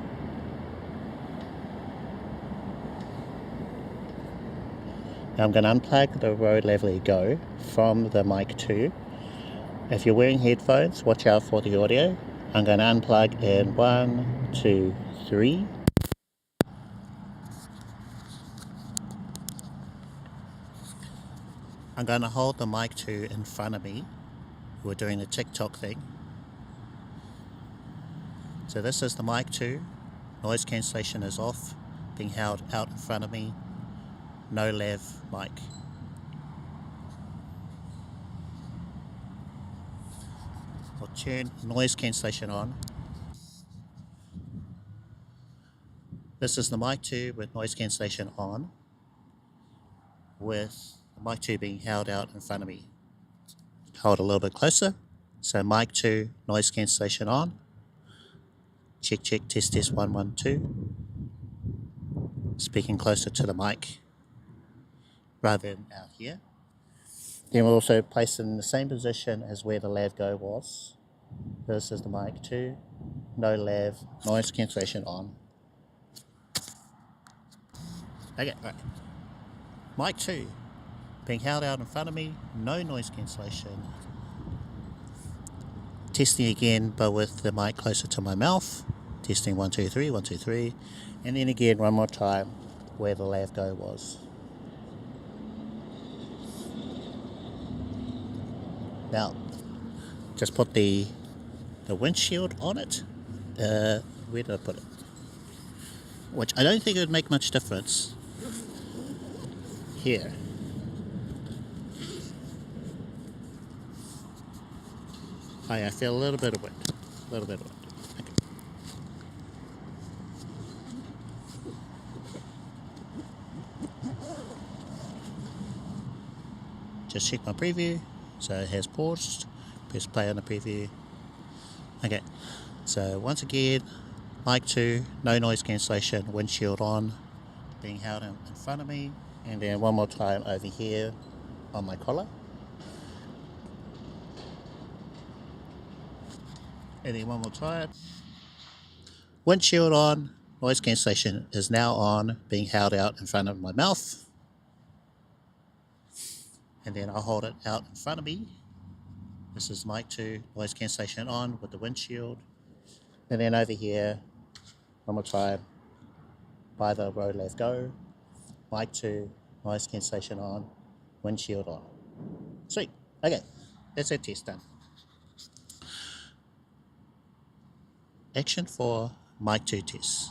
Now I'm going to unplug the Rode Lavalier Go from the Mic 2. If you're wearing headphones, watch out for the audio. I'm going to unplug in 1, 2, 3. I'm going to hold the Mic 2 in front of me. We're doing the TikTok thing. So this is the Mic 2. Noise cancellation is off, being held out in front of me. No lav mic. I'll turn noise cancellation on. This is the Mic 2 with noise cancellation on, with the Mic 2 being held out in front of me. Hold a little bit closer. So Mic 2, noise cancellation on. Check, check, test, test, 1, 1, 2. Speaking closer to the mic rather than out here. Then we'll also place it in the same position as where the Lav Go was. This is the Mic 2, no lav, noise cancellation on. Okay, right. Mic 2, being held out in front of me, no noise cancellation. Testing again, but with the mic closer to my mouth. Testing 1, 2, 3, 1, 2, 3. And then again, one more time, where the Lav Go was. Now, just put the windshield on it. Where did I put it? Which I don't think it would make much difference. Here. Oh yeah, I feel a little bit of wind. A little bit of wind. Okay. Just check my preview. So it has paused. Press play on the preview. Okay. So once again, Mic 2, no noise cancellation, windshield on, being held in front of me. And then one more time over here on my collar. And then one more time. Windshield on, noise cancellation is now on, being held out in front of my mouth. And then I'll hold it out in front of me. This is Mic 2, noise cancellation on with the windshield. And then over here, one more time, by the Rode Lav Go, Mic 2, noise cancellation on, windshield on. Sweet. Okay, that's our test done. Action 4, Mic 2 test.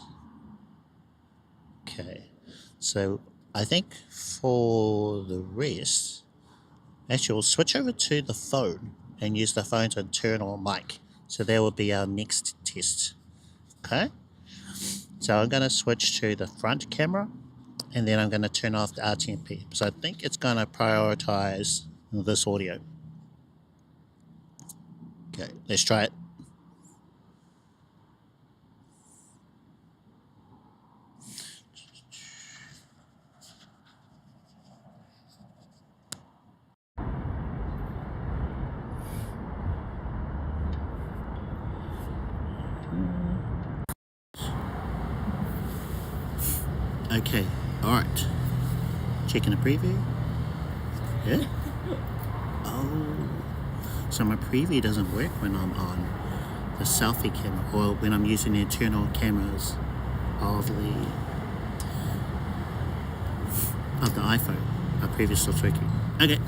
Okay, so I think for the rest, actually we'll switch over to the phone and use the phone's internal mic. So that will be our next test. Okay, so I'm going to switch to the front camera and then I'm going to turn off the RTMP. So I think it's going to prioritize this audio. Okay, let's try it. Okay, alright. Checking the preview. Yeah. Oh, so my preview doesn't work when I'm on the selfie camera or when I'm using the internal cameras of the iPhone. My preview still working. Okay.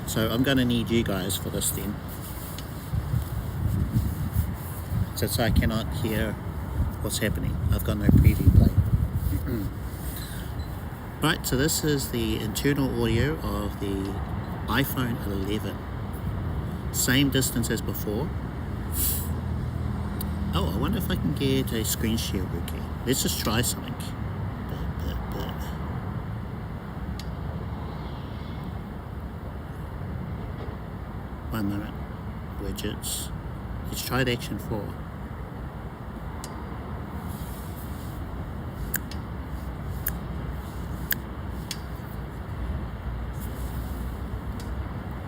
So I'm gonna need you guys for this then. Since I cannot hear what's happening, I've got no preview playing. Right, so this is the internal audio of the iPhone 11. Same distance as before. Oh, I wonder if I can get a screen share working. Let's just try something. One moment. Widgets. Let's try the Action 4.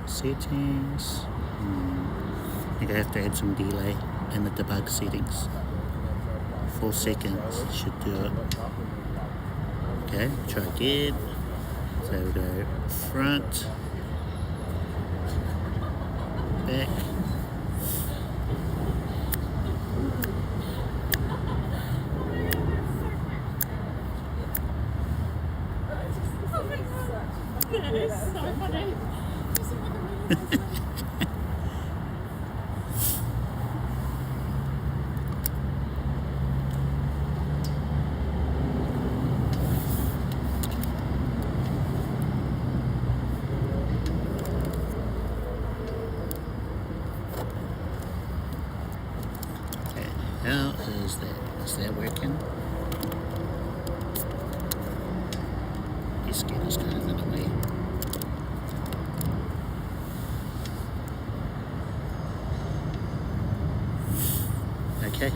Settings. I think I have to add some delay in the debug settings. 4 seconds should do it. Okay, try again. So we go front, back. How is that? Is that working? Let's get this kind of in the way. Okay.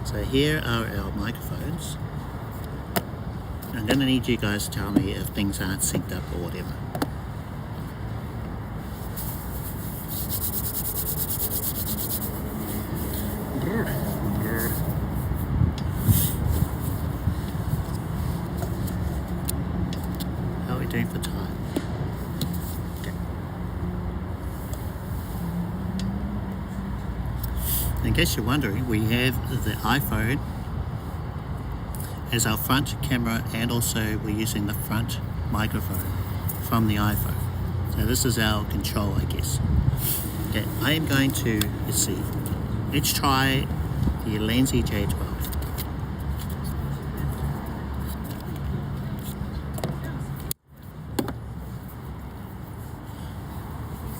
So here are our microphones. I'm going to need you guys to tell me if things aren't synced up or whatever. How are we doing for time? Okay. In case you're wondering, we have the iPhone as our front camera, and also we're using the front microphone from the iPhone. So this is our control, I guess. Okay, I am going to, let's try the Ulanzi J12.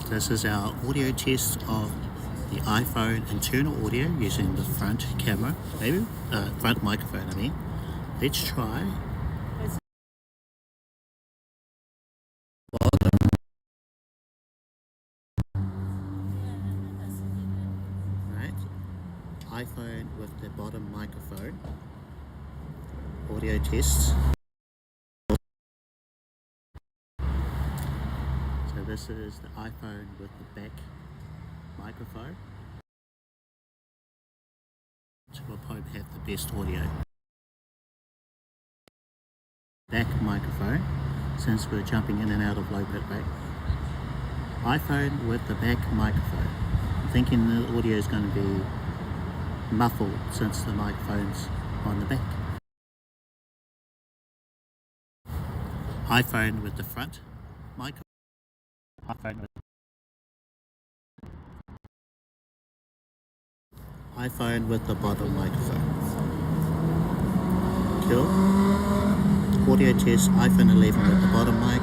This is our audio test of the iPhone internal audio using the front camera, maybe front microphone, I mean. Let's try. Right, iPhone with the bottom microphone. Audio test. So this is the iPhone with the back microphone. So we'll probably have the best audio. Back microphone, since we're jumping in and out of low bit rate. iPhone with the back microphone. I'm thinking the audio is going to be muffled since the microphone's on the back. iPhone with the front microphone. iPhone with the bottom microphone. Cool. Audio test, iPhone 11 with the bottom mic.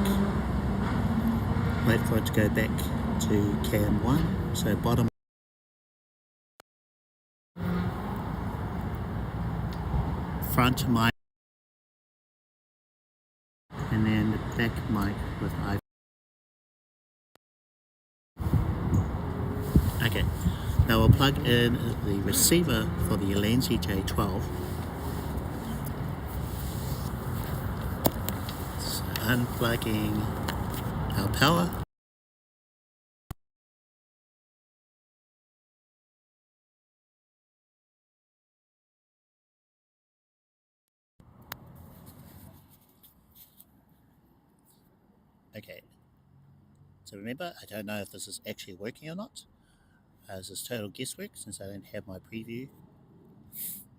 Wait for it to go back to cam 1. So bottom. front mic and then the back mic with iPhone. Okay, now we'll plug in the receiver for the Ulanzi J12. So unplugging our power. Okay, so remember, I don't know if this is actually working or not. This is total guesswork since I don't have my preview.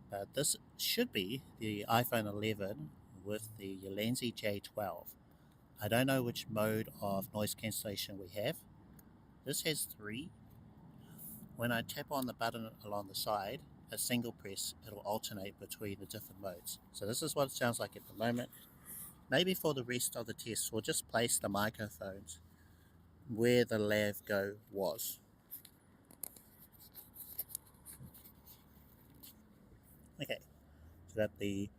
But this should be the iPhone 11 with the Ulanzi J12. I don't know which mode of noise cancellation we have. This has 3. When I tap on the button along the side, a single press, it'll alternate between the different modes. So this is what it sounds like at the moment. Maybe for the rest of the test, we'll just place the microphones where the Lav Go was. Okay, so got the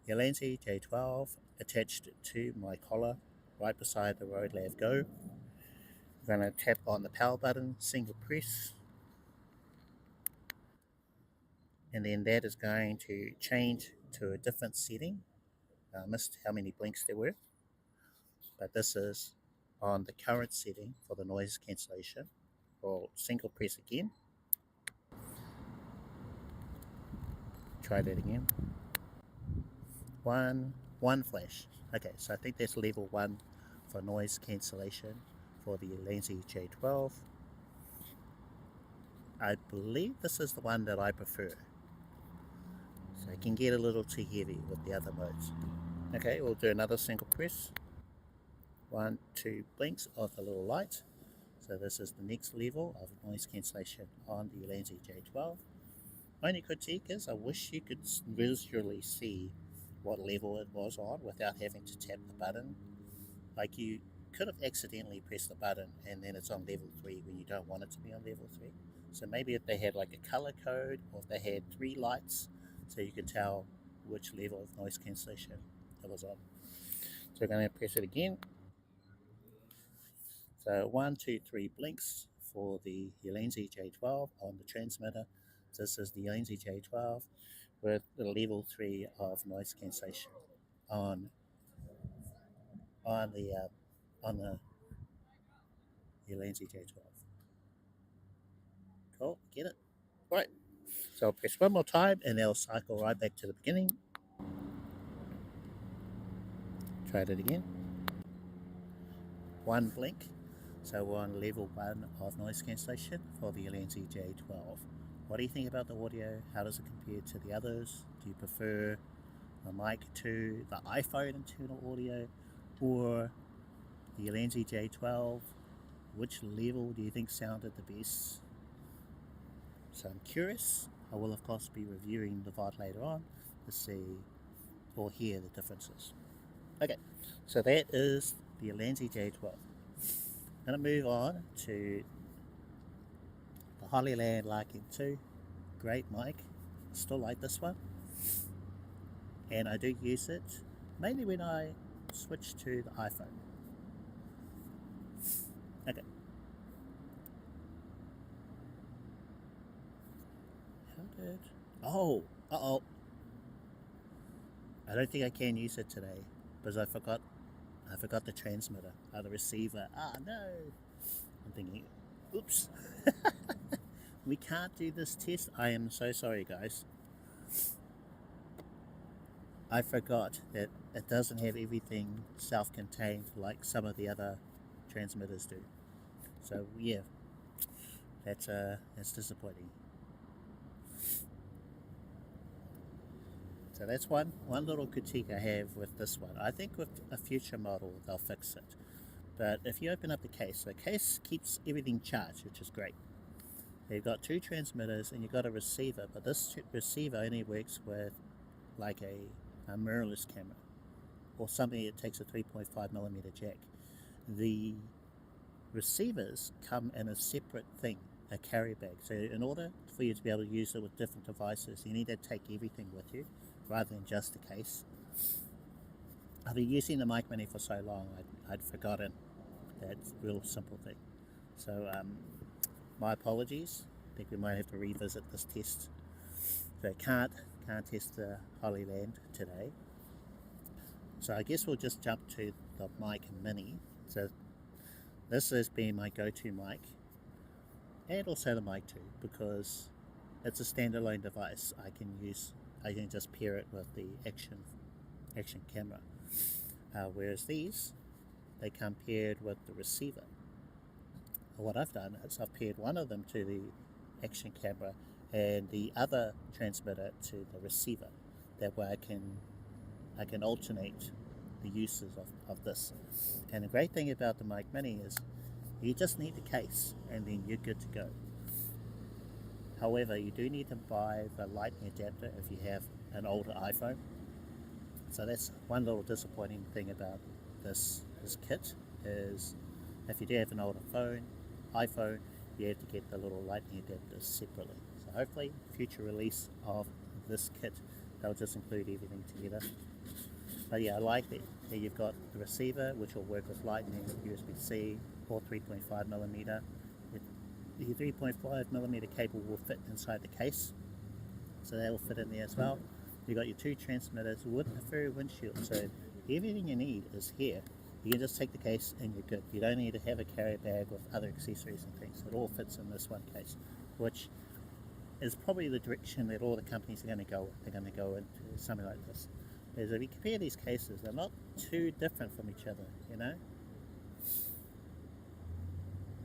Ulanzi J12 attached to my collar right beside the Rode Lav Go. I'm going to tap on the power button, single press, and then that is going to change to a different setting. I missed how many blinks there were, but this is on the current setting for the noise cancellation. We'll single press again. Try that again. One flash. Okay, so I think that's level 1 for noise cancellation for the Ulanzi J12. I believe this is the one that I prefer. So it can get a little too heavy with the other modes. Okay, we'll do another single press. 1, 2 blinks of the little light. So this is the next level of noise cancellation on the Ulanzi J12. Only critique is I wish you could visually see what level it was on without having to tap the button. Like you could have accidentally pressed the button and then it's on level 3 when you don't want it to be on level 3. So maybe if they had like a color code, or if they had 3 lights so you could tell which level of noise cancellation it was on. So we're going to press it again. So 1, 2, 3 blinks for the Ulanzi J12 on the transmitter. This is the Ulanzi J12 with the level 3 of noise cancellation on the Ulanzi J12. Cool, get it? Right. So I'll press one more time and they'll cycle right back to the beginning. Try it again. 1 blink. So we're on level 1 of noise cancellation for the Ulanzi J12. What do you think about the audio? How does it compare to the others? Do you prefer the mic to the iPhone internal audio or the Ulanzi J12? Which level do you think sounded the best? So I'm curious. I will of course be reviewing the VOD later on to see or hear the differences. Okay, so that is the Ulanzi J12. I'm going to move on to the Hollyland Larkin 2. Great mic. Still like this one. And I do use it mainly when I switch to the iPhone. Okay. How did... Oh! Uh-oh. I don't think I can use it today because I forgot the transmitter, the receiver. Ah, no! I'm thinking, oops. We can't do this test. I am so sorry, guys. I forgot that it doesn't have everything self-contained like some of the other transmitters do. So yeah, that's disappointing. So that's one little critique I have with this one. I think with a future model they'll fix it. But if you open up the case keeps everything charged, which is great. You've got 2 transmitters and you've got a receiver, but this receiver only works with like a mirrorless camera or something that takes a 3.5mm jack. The receivers come in a separate thing a carry bag. So in order for you to be able to use it with different devices, you need to take everything with you rather than just the case. I've been using the Mic Mini for so long, I'd forgotten that real simple thing. So my apologies. I think we might have to revisit this test. So can't test the Holy Land today. So I guess we'll just jump to the Mic Mini. So this has been my go-to mic, and also the Mic 2, because it's a standalone device. I can just pair it with the Action camera. Whereas these, they come paired with the receiver. What I've done is I've paired one of them to the Action camera and the other transmitter to the receiver. That way I can alternate the uses of this. And the great thing about the Mic Mini is you just need the case and then you're good to go. However, you do need to buy the lightning adapter if you have an older iPhone. So that's one little disappointing thing about this kit, is if you do have an older iPhone, you have to get the little lightning adapters separately. So hopefully, future release of this kit, they'll just include everything together. But yeah, I like that you've got the receiver, which will work with lightning, USB-C, or 3.5mm. The 3.5mm cable will fit inside the case, so that will fit in there as well. You've got your two transmitters with a Furry windshield, so everything you need is here. You can just take the case and you're good. You don't need to have a carry bag with other accessories and things. It all fits in this one case, which is probably the direction that all the companies are going to go with. They're going to go into something like this. Because if you compare these cases, they're not too different from each other, you know.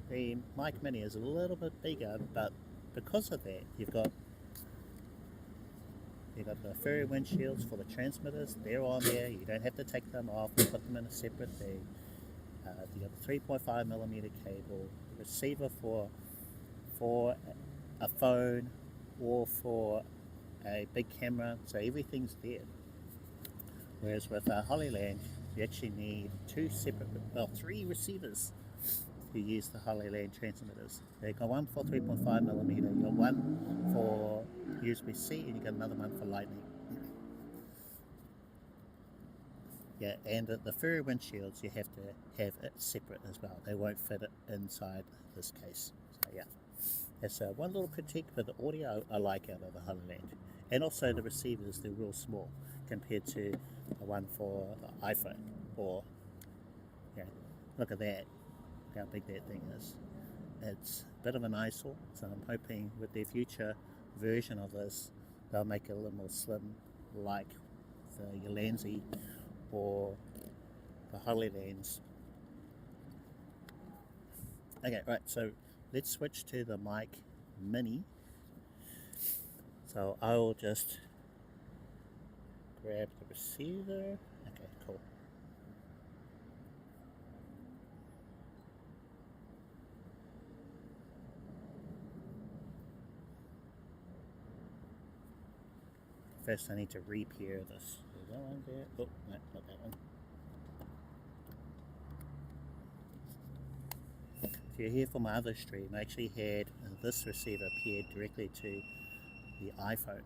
The Mic Mini is a little bit bigger, but because of that, you've got the Furry windshields for the transmitters. They're on there. You don't have to take them off and put them in a separate thing. You got the 3.5mm cable, receiver for a phone or for a big camera. So everything's there. Whereas with Holy Land, you actually need three receivers to use the Holy Land transmitters. You've got one for 3.5mm, you've got one for USB-C, and you've got another one for lightning. Yeah, and the Furry windshields, you have to have it separate as well. They won't fit it inside this case. So yeah, that's one little critique, but the audio I like out of the Holy Land. And also the receivers, they're real small compared to the one for the iPhone. Or, yeah, look at that, how big that thing is. It's a bit of an eyesore, so I'm hoping with their future version of this, they'll make it a little more slim, like the Ulanzi or the Holy Lands. Okay, right, so let's switch to the Mic Mini. So I will just grab the receiver. Okay, cool. First I need to repair this. Is that one there? Oh, no, not that one. If you're here for my other stream, I actually had this receiver paired directly to the iPhone.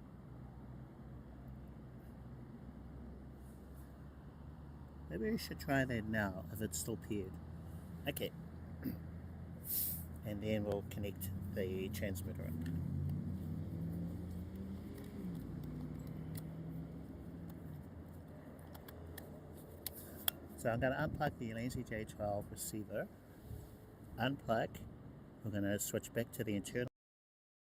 Maybe we should try that now if it's still paired. Okay. And then we'll connect the transmitter up. So I'm going to unplug the Ulanzi J12 receiver. Unplug. We're going to switch back to the internal.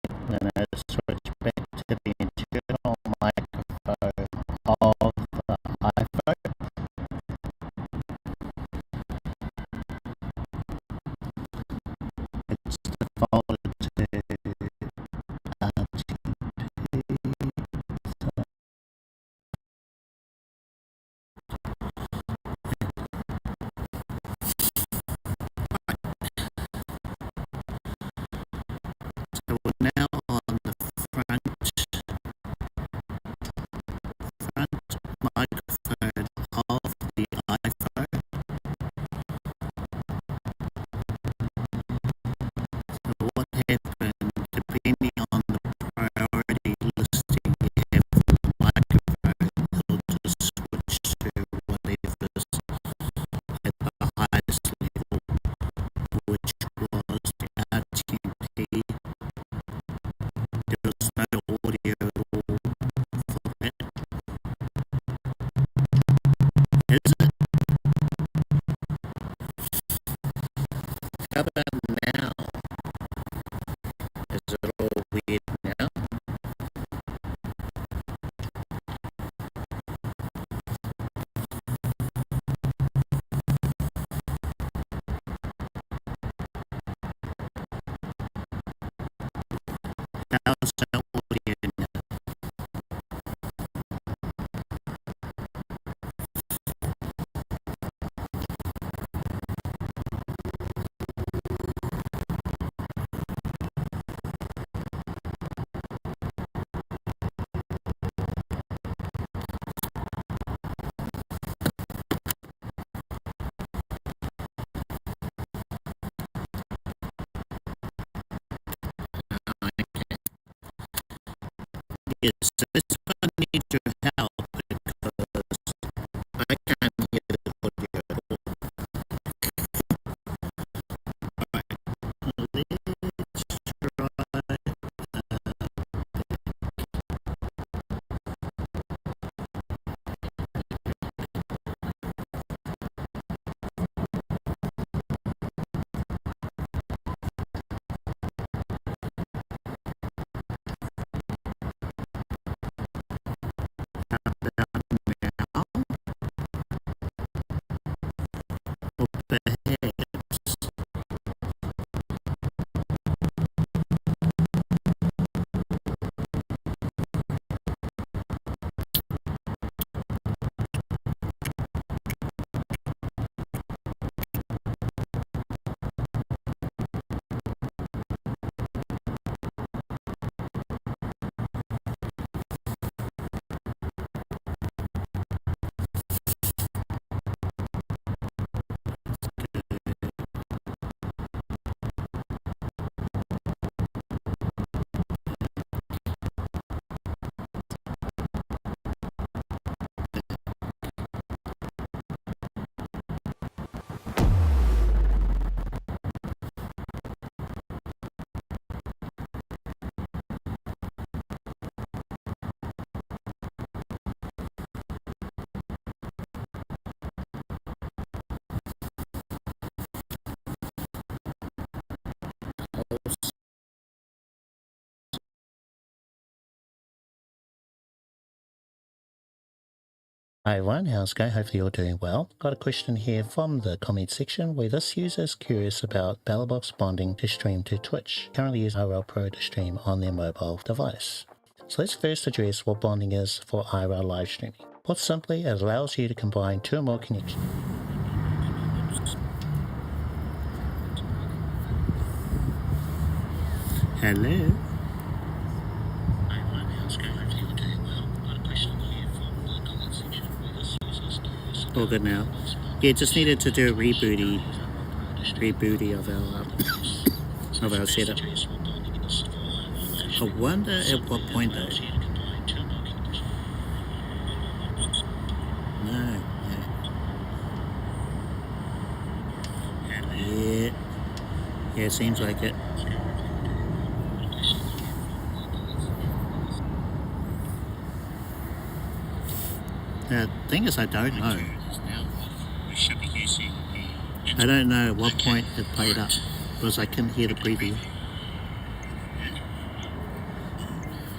We're going to switch back to the internal microphone of the iPhone. It's defaulted to How's the audio now? Yes, so this is going to need your help because I can't hear the audio at all. Alright, let's try. Hi everyone, how's it going? Hopefully you're doing well. Got a question here from the comment section where this user is curious about BellBox bonding to stream to Twitch. Currently use IRL Pro to stream on their mobile device. So let's first address what bonding is for IRL live streaming. Put simply, it allows you to combine two or more connections. Hello? All good now. Yeah, just needed to do a rebooty of our setup. I wonder at what point though. No. Yeah, seems like it. The thing is, I don't know. I don't know at what point it played up because I couldn't hear the preview.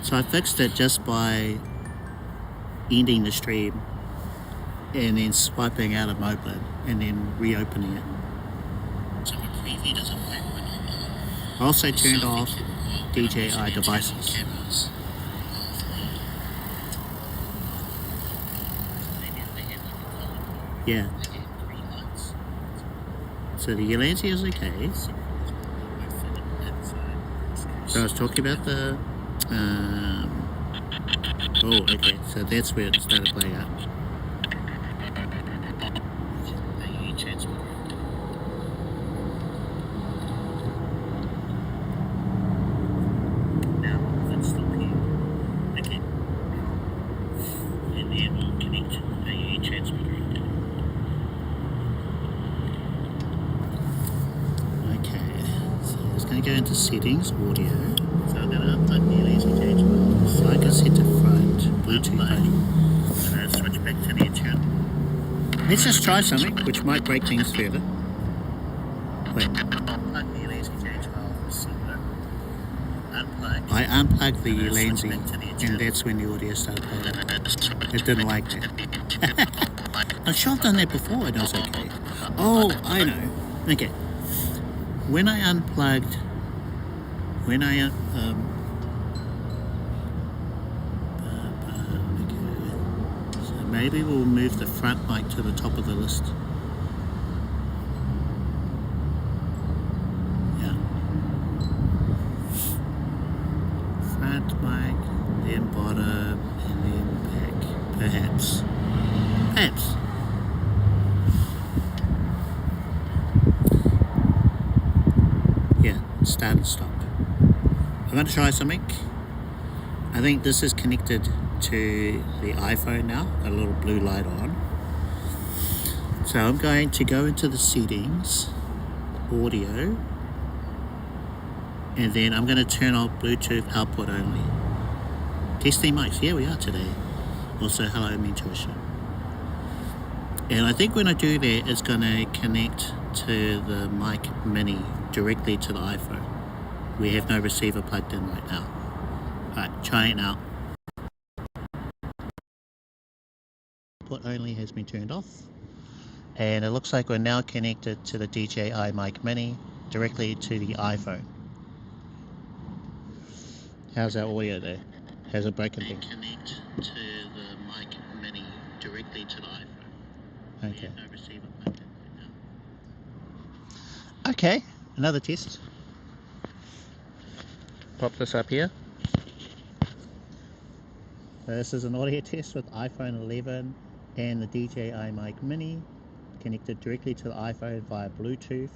So I fixed it just by ending the stream and then swiping out of mode and then reopening it. So the preview doesn't work. I also turned off DJi devices. Yeah. So the Ulanzi is okay. So I was talking about the oh, okay, so that's where it started playing up. Now let's stop here. Okay. And then we'll connect a transmitter. Going to go into settings, audio. So I'm going to unplug the Ulanzi J12. So I can set to front, Bluetooth only. And switch back to the channel. Let's just try something which might break things further. Wait. Unplug the Ulanzi J12 receiver. Unplug. I unplugged the Ulanzi and that's when the audio started playing. It didn't like that. I'm sure I've done that before and it was okay. Oh, I know. Okay. When I unplugged, maybe we'll move the front mic to the top of the list. Yeah. Front mic, then bottom, and then back. Perhaps. Perhaps. Yeah, start and stop. I'm going to try something. I think this is connected to the iPhone now, a little blue light on. So I'm going to go into the settings, audio, and then I'm going to turn off Bluetooth output only. Testing mics, here we are today. Also, hello, Intuition. And I think when I do that, it's going to connect to the Mic Mini directly to the iPhone. We have no receiver plugged in right now. Alright, try it now. Output only has been turned off. And it looks like we're now connected to the DJi Mic Mini directly to the iPhone. How's our audio there? Has it broken thing? Connect to the Mic Mini directly to the iPhone. Okay. No receiver plugged in right now. Okay, another test. Pop this up here. This is an audio test with iPhone 11 and the DJi Mic Mini connected directly to the iPhone via Bluetooth.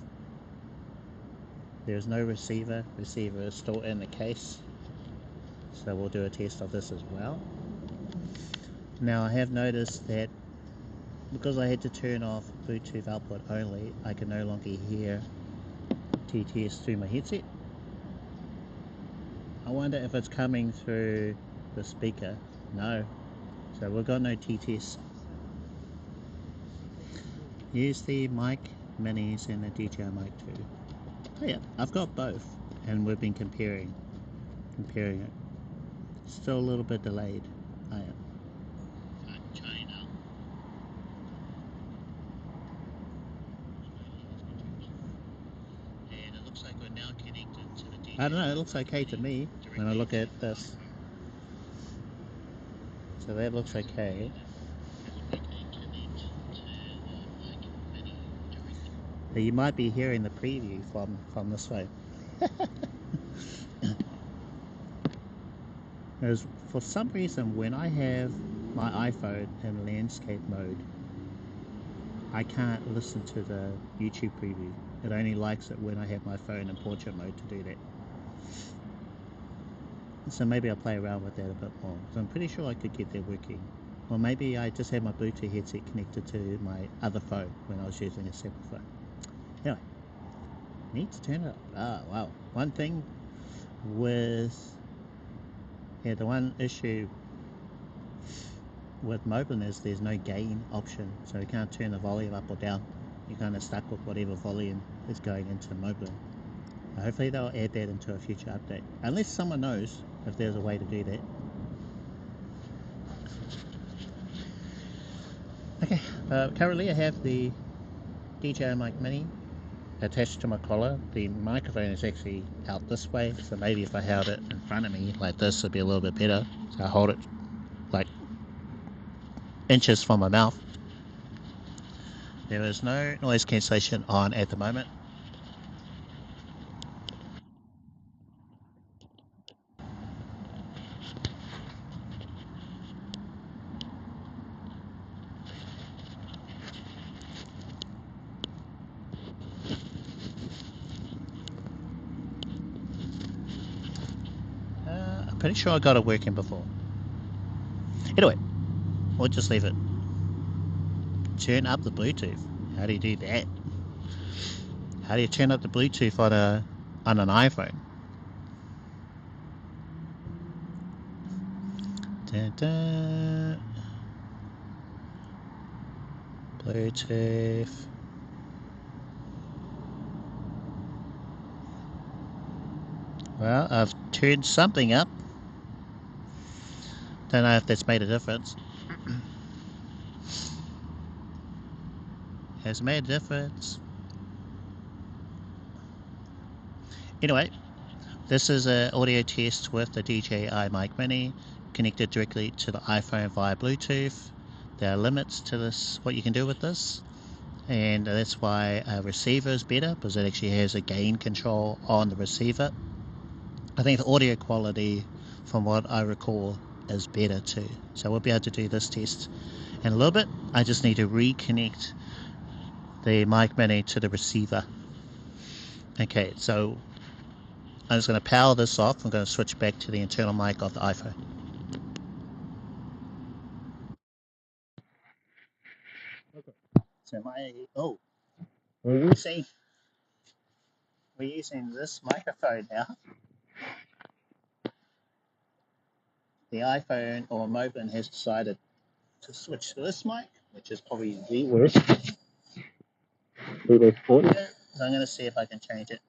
There is no receiver. Receiver is still in the case. So we'll do a test of this as well. Now I have noticed that because I had to turn off Bluetooth output only, I can no longer hear TTS through my headset. I wonder if it's coming through the speaker. No. So we've got no TTS. Use the Mic Minis and the DJi Mic 2. Oh yeah, I've got both and we've been comparing it. Still a little bit delayed. I am. And it looks like we're now connected to the DJi. I don't know, it looks okay to me when I look at this. So that looks okay. But you might be hearing the preview from this way. Because for some reason when I have my iPhone in landscape mode, I can't listen to the YouTube preview. It only likes it when I have my phone in portrait mode to do that. So maybe I'll play around with that a bit more. So I'm pretty sure I could get that working. Or maybe I just had my Bluetooth headset connected to my other phone when I was using a separate phone. Anyway, need to turn it up. Ah, wow. One thing with... Yeah, the one issue with Moblin is there's no gain option. So you can't turn the volume up or down. You're kind of stuck with whatever volume is going into Moblin. Hopefully they'll add that into a future update. Unless someone knows if there's a way to do that. Okay, currently I have the DJi Mic Mini attached to my collar. The microphone is actually out this way, so maybe if I held it in front of me like this it'd be a little bit better. So I hold it like inches from my mouth. There is no noise cancellation on at the moment. I'm pretty sure I got it working before. Anyway, we'll just leave it. Turn up the Bluetooth. How do you do that? How do you turn up the Bluetooth on an iPhone? Dun, dun. Bluetooth. Well, I've turned something up. Don't know if that's made a difference. Has made a difference. Anyway, this is an audio test with the DJi Mic Mini connected directly to the iPhone via Bluetooth. There are limits to this, what you can do with this, and that's why a receiver is better, because it actually has a gain control on the receiver. I think the audio quality, from what I recall, is better too. So we'll be able to do this test in a little bit. I just need to reconnect the mic mini to the receiver. Okay, so I'm just going to power this off. I'm going to switch back to the internal mic of the iPhone. Okay. So we're using this microphone now. The iPhone or Moblin has decided to switch to this mic, which is probably the worst. So I'm going to see if I can change it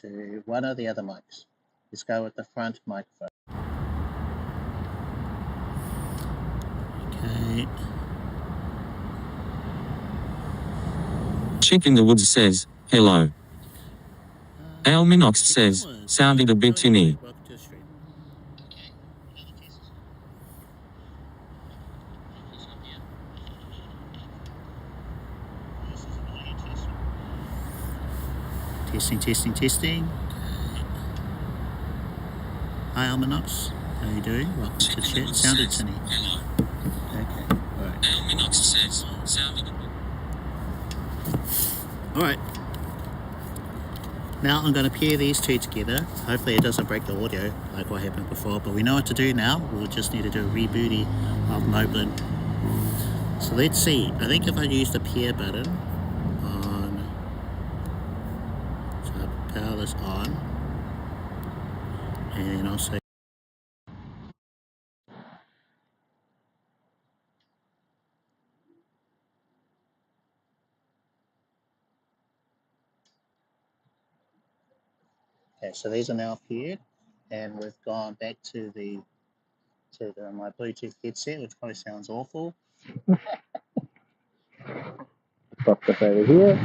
to one of the other mics. Let's go with the front microphone. Okay. Chick in the Woods says, hello. Al Minox says, sounded a bit tinny. Testing. Hi Almanox, how are you doing? Welcome to chat. Sounded tinny. Okay, alright. Al Minox says, sounded a bit. Alright. Now I'm going to pair these two together. Hopefully it doesn't break the audio like what happened before, but we know what to do now. We'll just need to do a rebooting of Moblin. So let's see. I think if I use the pair button on, so I'll power this on, and then also okay, so these are now paired, and we've gone back to my Bluetooth headset, which probably sounds awful. Pop this over here.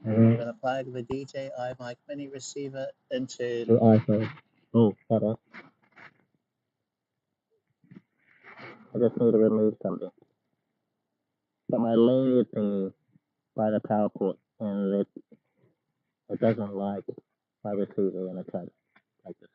And we're going to plug the DJi Mic Mini receiver into the iPhone. Oh, hold on. I just need to remove something. But my leg is thingy by the power port, and it doesn't like my receiver when I try to like this.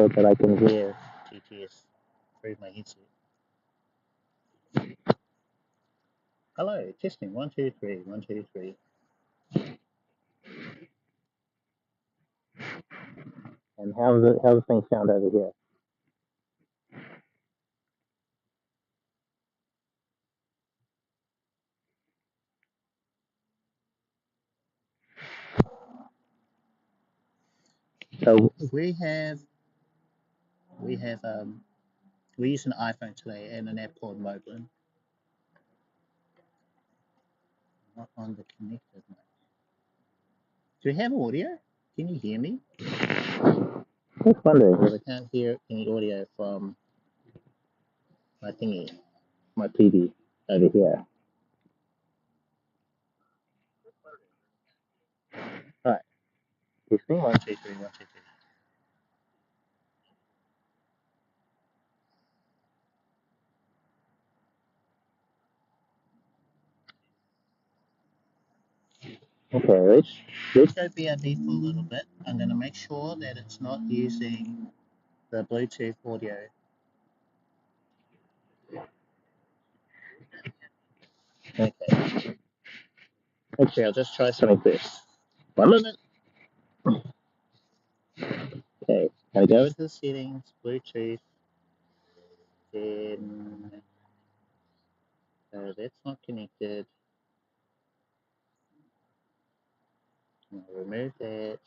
So that I can hear TTS through my headset. Hello, testing 1 2 3 1 2 3. And how's the thing sound over here? So we use an iPhone today and an app called Moblin. Not on the connected mic. Do we have audio? Can you hear me? Just wondering because I can't hear any audio from my thingy, my TV over here. All right. Testing 1, 2, 3, 1, 2, 3. Okay, let's go BRB for a little bit. I'm going to make sure that it's not using the Bluetooth audio. Okay. Actually, I'll just try something first. 1 minute. Okay. Gonna go into the settings, Bluetooth, then that's not connected. I'll remove that.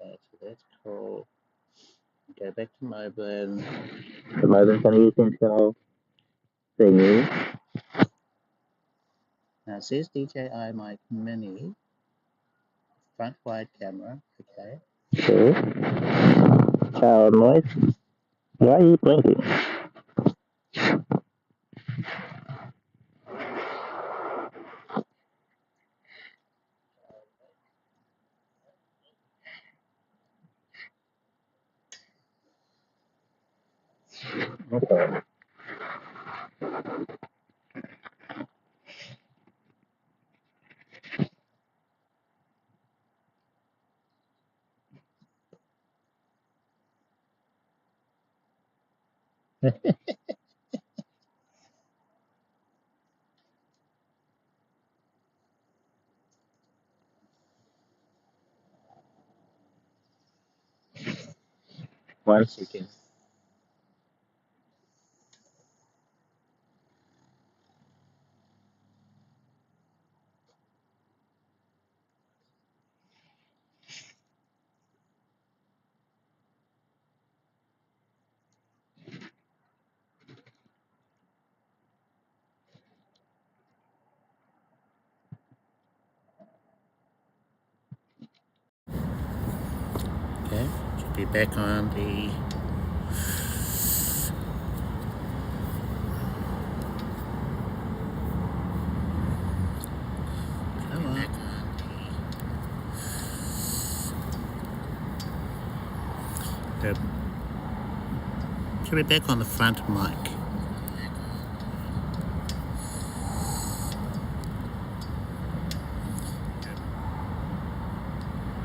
Okay, so that's cool. Go back to Moblin. The Moblin's gonna use internal thingy. Now it says DJi Mic Mini, front wide camera. Okay. Cool. Child noise. Why are you blinking? Okay. One second. Okay, should be back on the come on. Good. Should be back on the front mic.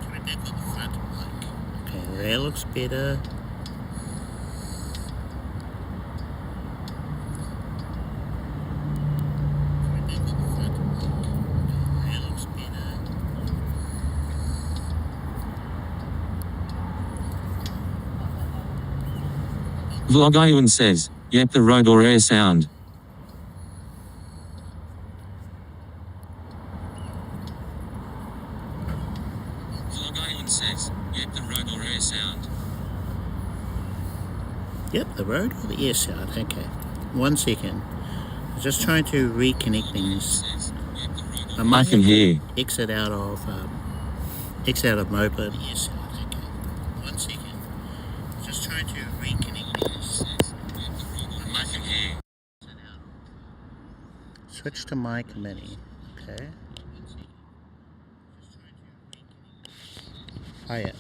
Should be back on the front mic. Okay, that looks better. Vlogayun says, yep, the Rode or air sound. Vlogayun says, yep, the Rode or air sound. Yep, the Rode or the air sound. Okay, 1 second. I'm just trying to reconnect things. I can hear. Exit out of Moblin. Yes. Okay. 1 second. Just trying to reconnect things. I can hear. Switch to Mic Mini. Okay. Oh yeah.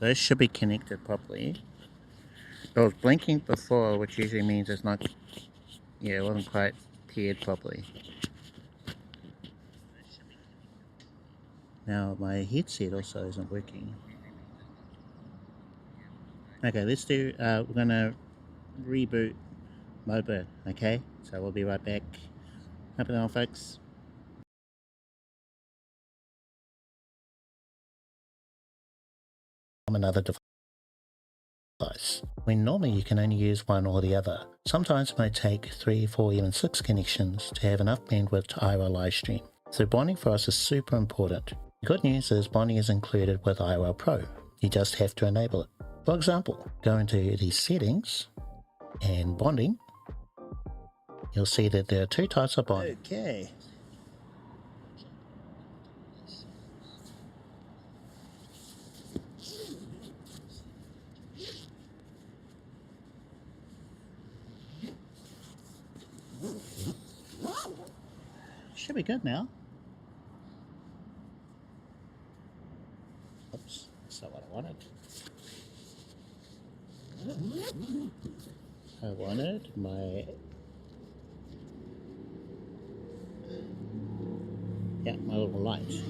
Those should be connected properly. It was blinking before, which usually means it's not. Yeah, it wasn't quite paired properly. Now my headset also isn't working. Okay, let's do, we're gonna reboot Moblin, okay? So we'll be right back. Hope it on, folks. Another device. When normally you can only use one or the other. Sometimes it may take 3, 4, even 6 connections to have enough bandwidth to IRL live stream. So bonding for us is super important. Good news is bonding is included with IRL Pro. You just have to enable it. For example, go into the settings and bonding. You'll see that there are two types of bonding. Okay. Should be good now. Oops, that's not what I wanted. I wanted my little light.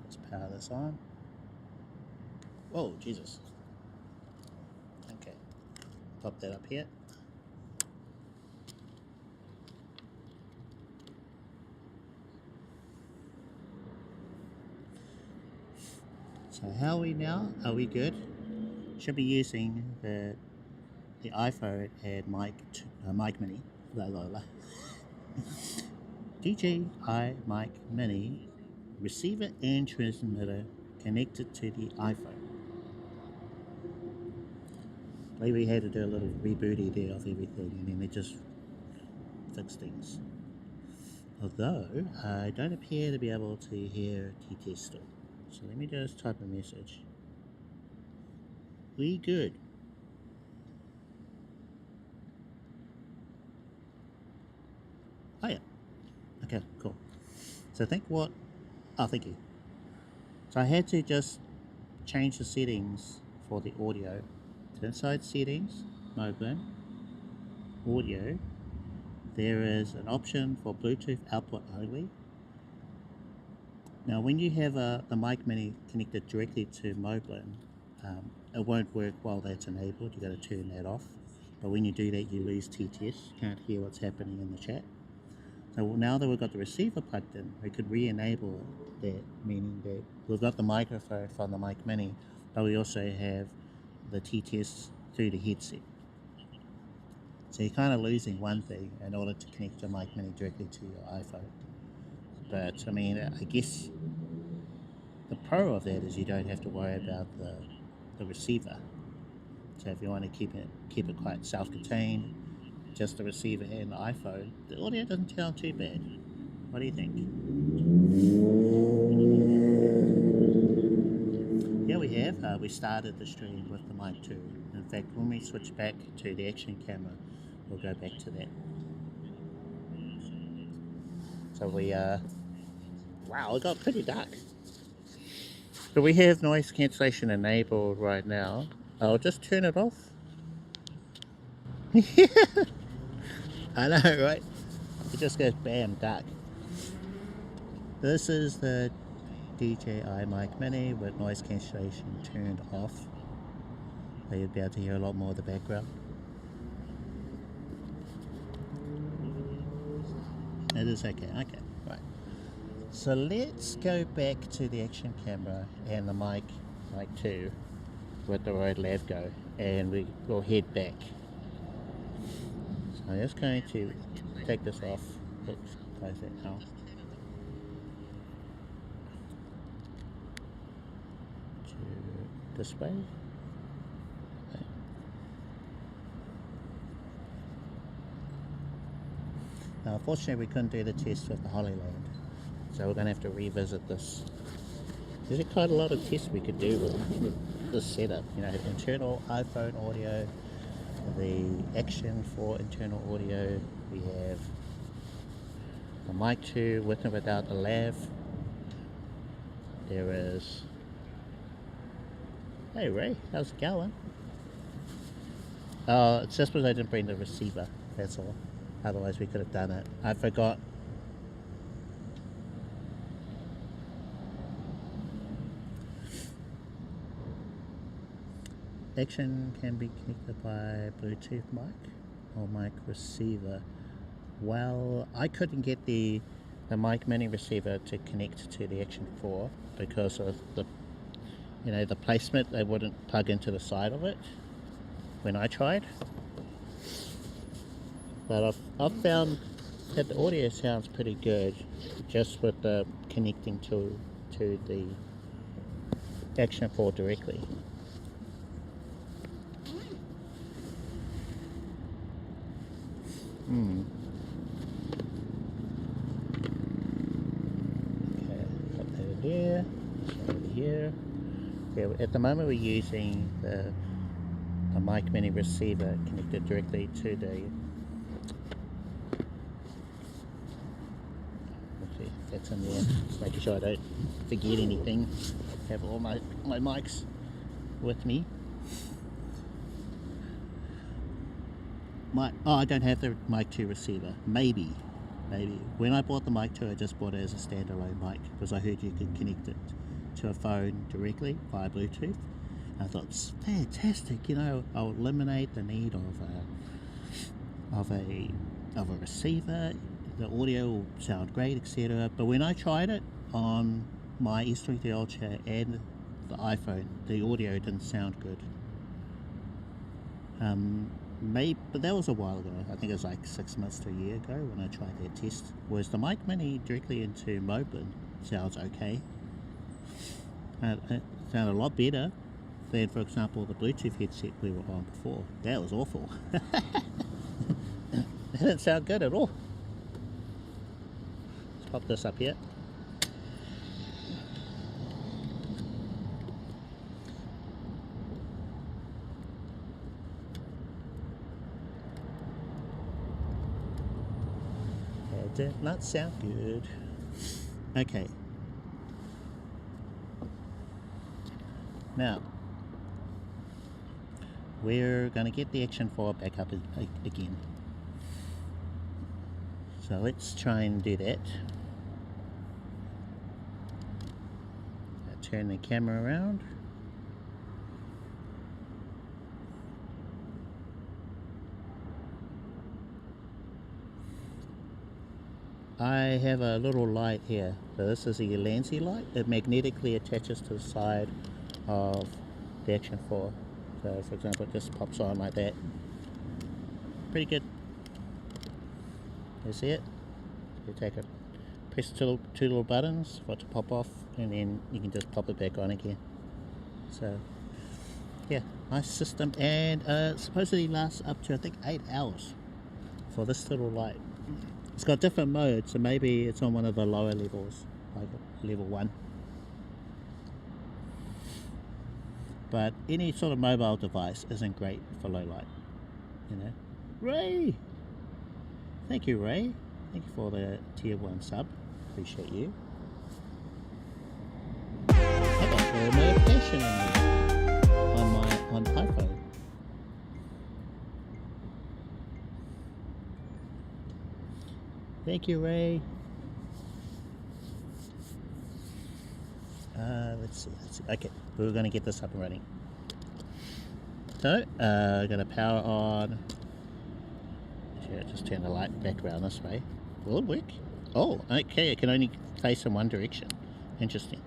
Let's power this on. Whoa, Jesus. Okay, pop that up here. So how are we now? Are we good? Should be using the iPhone and Mic Mini. DJi Mic Mini receiver and transmitter connected to the iPhone. I believe we had to do a little rebooty there of everything, and then they just fixed things. Although I don't appear to be able to hear TTS still. So let me just type a message. We good. Oh yeah. Okay, cool. So thank you. So I had to just change the settings for the audio. So inside settings, mobile, audio, there is an option for Bluetooth output only. Now when you have the Mic Mini connected directly to Moblin, it won't work while that's enabled. You've got to turn that off. But when you do that, you lose TTS. You can't hear what's happening in the chat. So now that we've got the receiver plugged in, we could re-enable that, meaning that we've got the microphone from the Mic Mini, but we also have the TTS through the headset. So you're kind of losing one thing in order to connect your Mic Mini directly to your iPhone. But I mean, I guess the pro of that is you don't have to worry about the receiver. So if you want to keep it quite self-contained, just the receiver and the iPhone, the audio doesn't sound too bad. What do you think? Yeah, we have. We started the stream with the Mic 2. In fact, when we switch back to the Action camera, we'll go back to that. So we wow, it got pretty dark. So we have noise cancellation enabled right now. I'll just turn it off. I know, right? It just goes bam, dark. This is the DJi Mic Mini with noise cancellation turned off. So you'll be able to hear a lot more of the background. It is okay, right. So let's go back to the Action camera and the Mic 2 with the Rode Lav Go, and we will head back. So I'm just going to take this off. Oops, close that now. To this way. Okay. Now, unfortunately, we couldn't do the test with the Holy Land, so we're going to have to revisit this. There's quite a lot of tests we could do with this setup. You know, internal iPhone audio, the Action for internal audio. We have the Mic 2 with and without the Lav. There is. Hey Ray, how's it going? It's just because I didn't bring the receiver. That's all. Otherwise, we could have done it. I forgot. Action can be connected by Bluetooth mic or mic receiver. Well, I couldn't get the Mic Mini receiver to connect to the Action 4 because of the placement. They wouldn't plug into the side of it when I tried. But I've found that the audio sounds pretty good just with the connecting to the Action 4 directly. Okay, put that over there, over here. Yeah, at the moment we're using the Mic Mini receiver connected directly to the. Let's see if that's in there. Just making sure I don't forget anything. Have all my mics with me. I don't have the Mic 2 receiver. Maybe. When I bought the Mic 2, I just bought it as a standalone mic because I heard you could connect it to a phone directly via Bluetooth. And I thought it's fantastic. You know, I'll eliminate the need of a receiver. The audio will sound great, etc. But when I tried it on my S23 Ultra and the iPhone, the audio didn't sound good. But that was a while ago. I think it was like 6 months to a year ago when I tried that test. Whereas the Mic Mini directly into Moblin sounds okay. It sounded a lot better than, for example, the Bluetooth headset we were on before. That was awful. It didn't sound good at all. Let's pop this up here. Did not sound good. Okay. Now, we're going to get the Action 4 back up again. So let's try and do that. Turn the camera around. I have a little light here. So this is a Ulanzi light. It magnetically attaches to the side of the Action 4. So for example, it just pops on like that. Pretty good. You see it? You take it, press two little buttons for it to pop off, and then you can just pop it back on again. So yeah, nice system, and supposedly lasts up to I think 8 hours for this little light. It's got different modes, so maybe it's on one of the lower levels, like level 1. But any sort of mobile device isn't great for low light, you know. Ray! Thank you, Ray. Thank you for the tier 1 sub. Appreciate you. I got a notification on iPhone. Thank you, Ray. Let's see. Okay, we're going to get this up and running. So, going to power on. Just turn the light back around this way. Will it work? Oh, okay, it can only face in one direction. Interesting.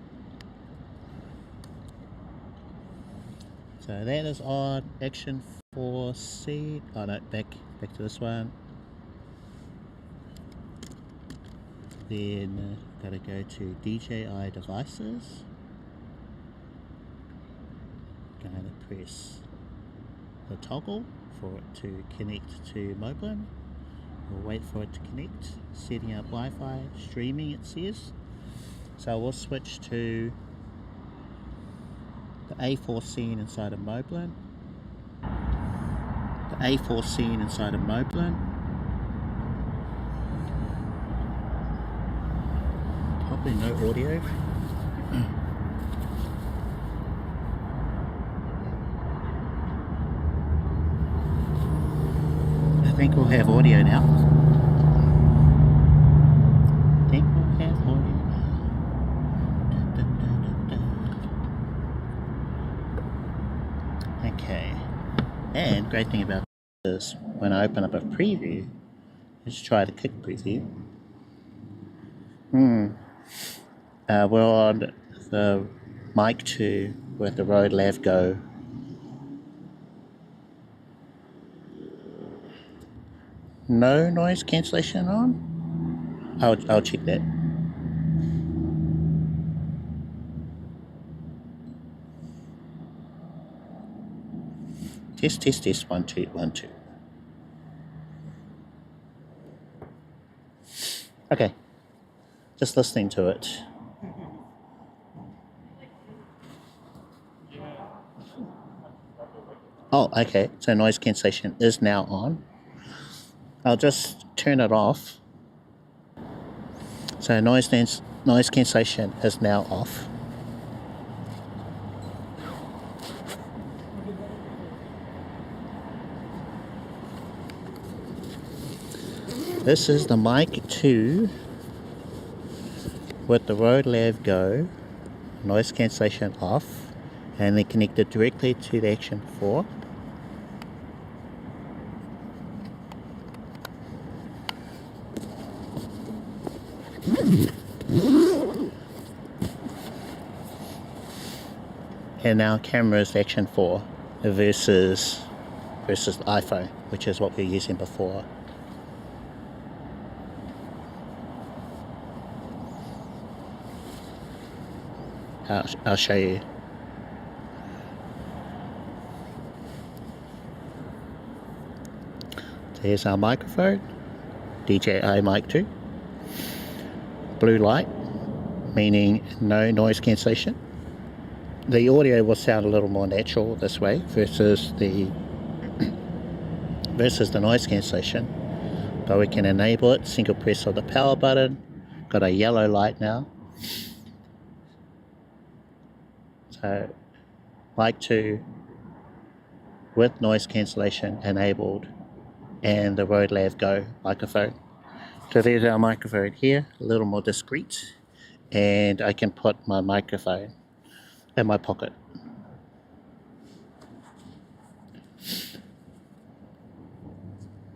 So that is on Action 4C. Oh no, back to this one. Then gotta go to DJi devices. Gonna press the toggle for it to connect to Moblin. We'll wait for it to connect. Setting up Wi-Fi, streaming it says. So we'll switch to the A4 scene inside of Moblin. The A4 scene inside of Moblin. Probably no audio. I think we'll have audio now. Okay. And great thing about this, when I open up a preview, let's try the quick preview. We're on the Mic 2 with the Rode Lav Go. No noise cancellation on. I'll check that. Test 1 2 1 2. Okay, just listening to it. Oh, okay, so noise cancellation is now on. I'll just turn it off. So noise cancellation is now off. This is the Mic 2 with the Rode Lav Go, noise cancellation off, and then connected directly to the Action 4. And now camera is Action 4 versus the iPhone, which is what we were using before. I'll show you. There's our microphone, DJi Mic 2. Blue light, meaning no noise cancellation. The audio will sound a little more natural this way versus the noise cancellation. But we can enable it, single press of the power button. Got a yellow light now. So, Mic 2 with noise cancellation enabled, and the Rode Lav Go microphone. So there's our microphone here, a little more discreet, and I can put my microphone in my pocket.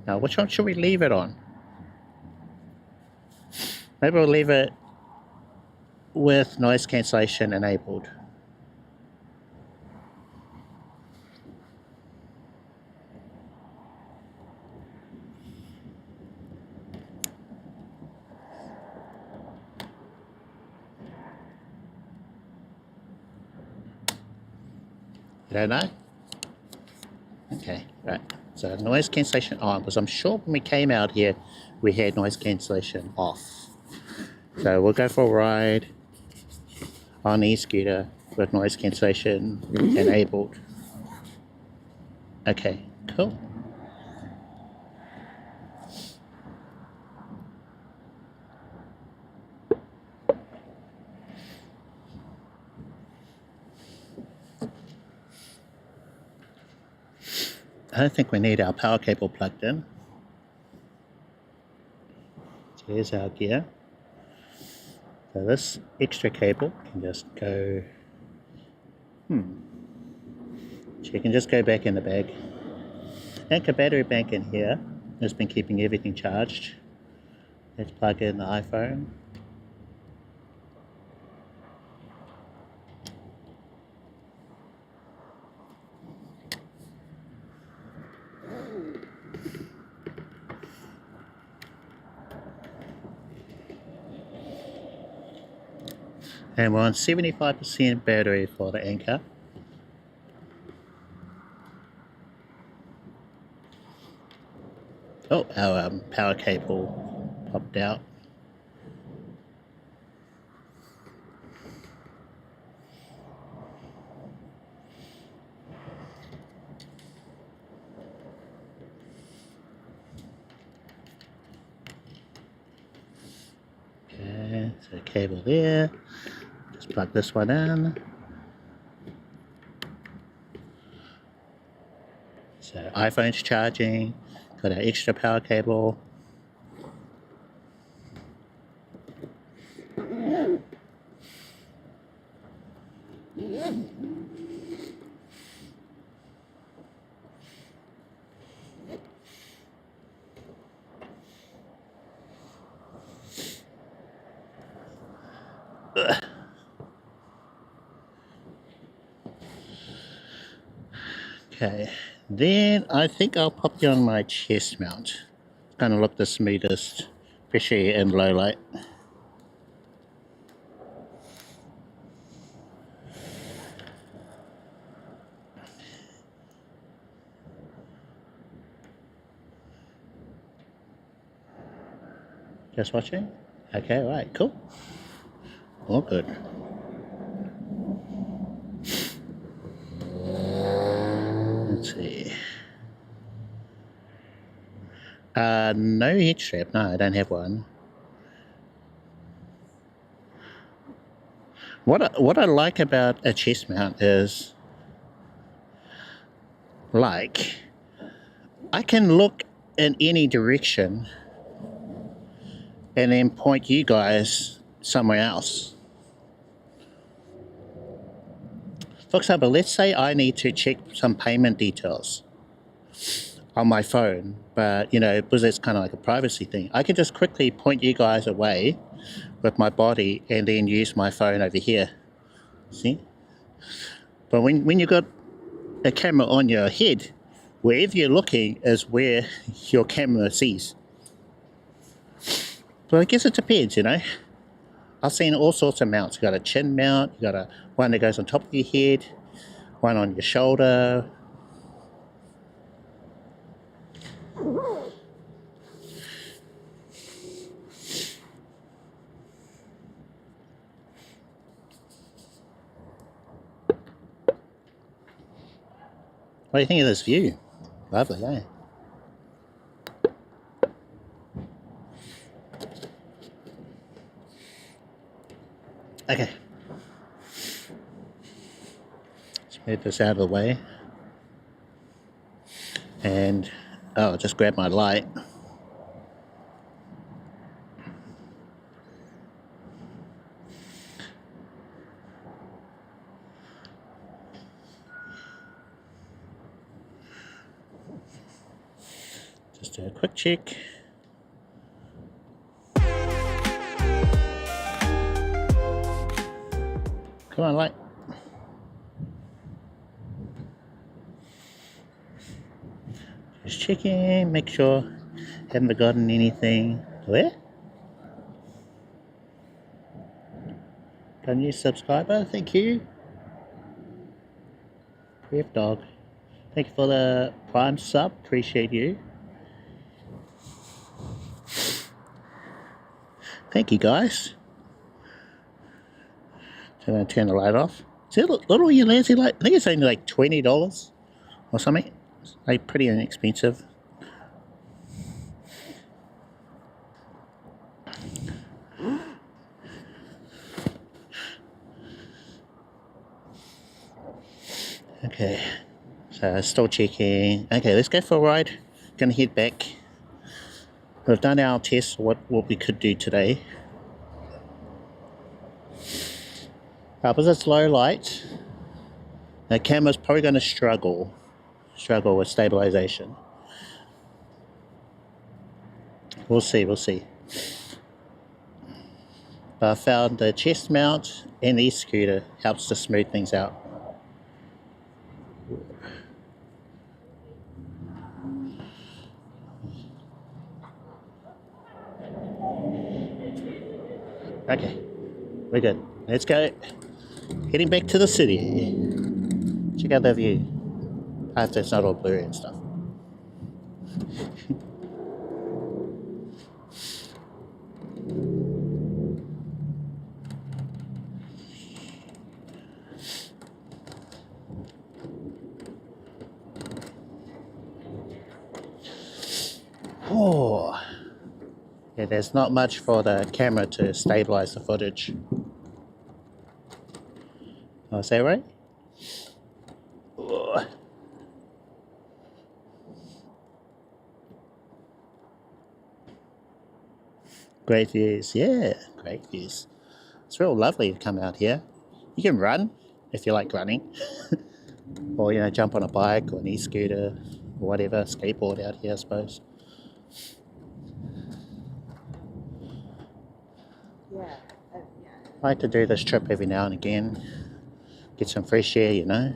Now, which one should we leave it on? Maybe we'll leave it with noise cancellation enabled. You don't know? Okay, right. So noise cancellation on, because I'm sure when we came out here, we had noise cancellation off. So we'll go for a ride on the eScooter with noise cancellation enabled. Okay, cool. I don't think we need our power cable plugged in. Here's our gear. So this extra cable can just go, so you can just go back in the bag. And a battery bank in here has been keeping everything charged. Let's plug in the iPhone. And we're on 75% battery for the Anchor. Oh, our power cable popped out. Okay, so cable there. Just plug this one in. So iPhone's charging. Got our extra power cable. Okay, then I think I'll pop you on my chest mount. It's gonna look the smoothest especially in low light. Just watching? Okay, right, cool. All good. Let's see. No head strap. No, I don't have one. What I like about a chest mount is, like, I can look in any direction and then point you guys somewhere else. For example, let's say I need to check some payment details on my phone, but, you know, because it's kind of like a privacy thing, I can just quickly point you guys away with my body and then use my phone over here. See? But when you got a camera on your head, wherever you're looking is where your camera sees. But I guess it depends, you know. I've seen all sorts of mounts. You got a chin mount, you got one that goes on top of your head, one on your shoulder. What do you think of this view? Lovely, eh? Okay. Let's move this out of the way. And, oh, just grab my light. Just do a quick check. Come on, light. Just checking, make sure haven't forgotten anything. Where? Got a new subscriber, thank you. Brave dog. Thank you for the Prime sub, appreciate you. Thank you guys. So I'm going to turn the light off. Is it a little Ulanzi light? I think it's only like $20 or something. It's like pretty inexpensive. Okay, so still checking. Okay, let's go for a ride. Gonna head back. We've done our test, what we could do today. Because it's low light, the camera's probably going to struggle with stabilization. We'll see. But I found the chest mount and the eScooter helps to smooth things out. Okay, we're good. Let's go. Heading back to the city. Check out that view. I hope it's not all blurry and stuff. Oh, yeah, there's not much for the camera to stabilize the footage. Oh, is that right? Oh. Great views, yeah, great views. It's real lovely to come out here. You can run if you like running, or, you know, jump on a bike or an e-scooter or whatever, skateboard out here, I suppose. Yeah. I like to do this trip every now and again, get some fresh air, you know.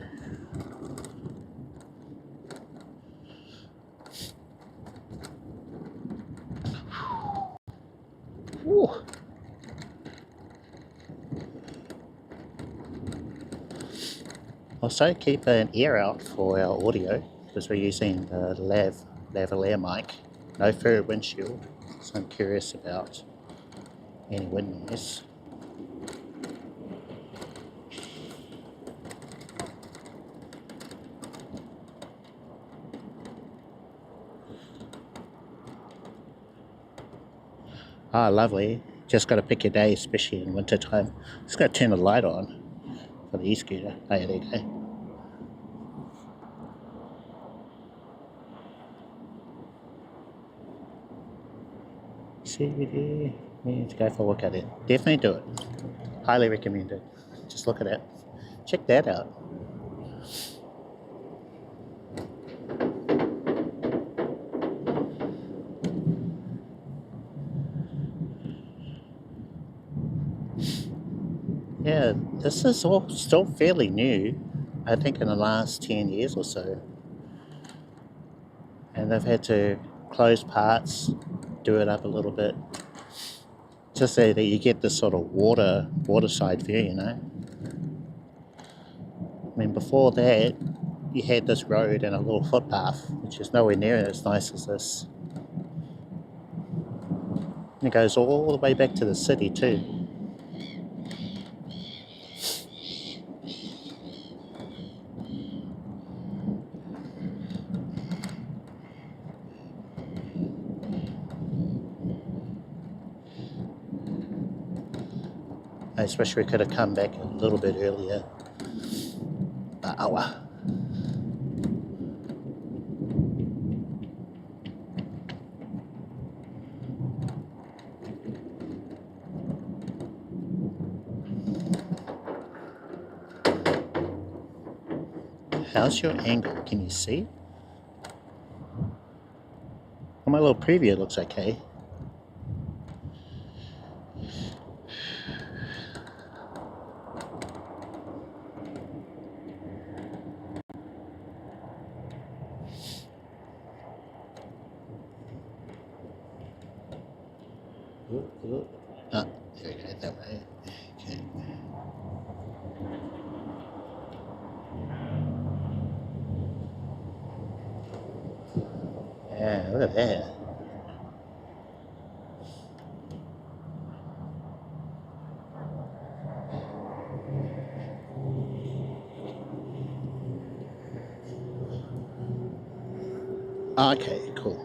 Also, keep an ear out for our audio because we're using the Lavalier mic. No Furry windshield, so I'm curious about any wind noise. Ah, lovely. Just got to pick your day, especially in winter time. Just got to turn the light on for the eScooter. Oh, yeah, there you go. CBD. We need to go for a walk out there. Definitely do it. Highly recommended. Just look at it. Check that out. Yeah, this is all still fairly new. I think in the last 10 years or so. And they've had to close parts, do it up a little bit, just so that you get this sort of waterside view, you know. I mean, before that, you had this road and a little footpath, which is nowhere near as nice as this. And it goes all the way back to the city too. I just wish we could have come back a little bit earlier. Ow. How's your angle? Can you see? On my little preview, it looks okay. Ah, there we go, that way. Okay. Yeah, look at that. Okay, cool.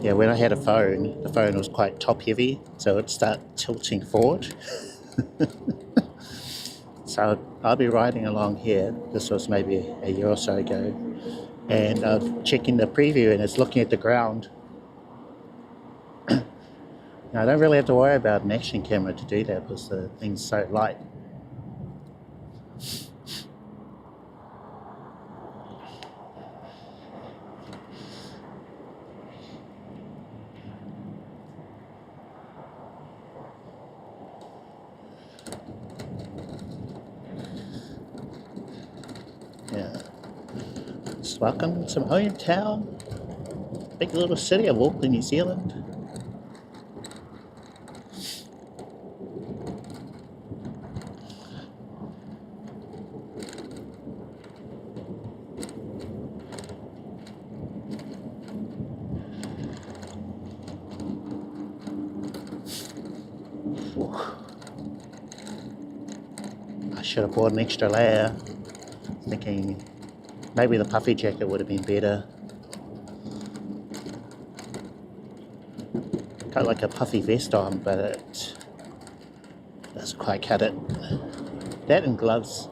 Yeah, when I had a phone, the phone was quite top heavy, so it'd start tilting forward. So I'll be riding along here. This was maybe a year or so ago, and I'm checking the preview and it's looking at the ground. Now, I don't really have to worry about an action camera to do that because the thing's so light. Yeah. Just welcome to my hometown, big little city of Auckland, New Zealand. I should have bought an extra layer, thinking maybe the puffy jacket would have been better. Got like a puffy vest on, but it doesn't quite cut it. That and gloves.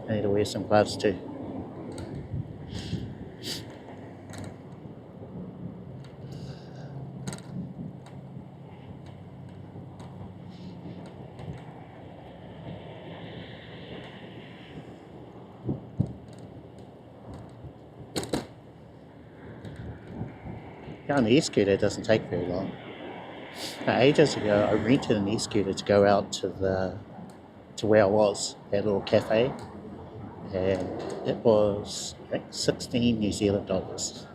I need to wear some gloves too. On the eScooter, it doesn't take very long. Now, ages ago, I rented an eScooter to go out to where I was, that little cafe, and it was, I think, 16 New Zealand dollars.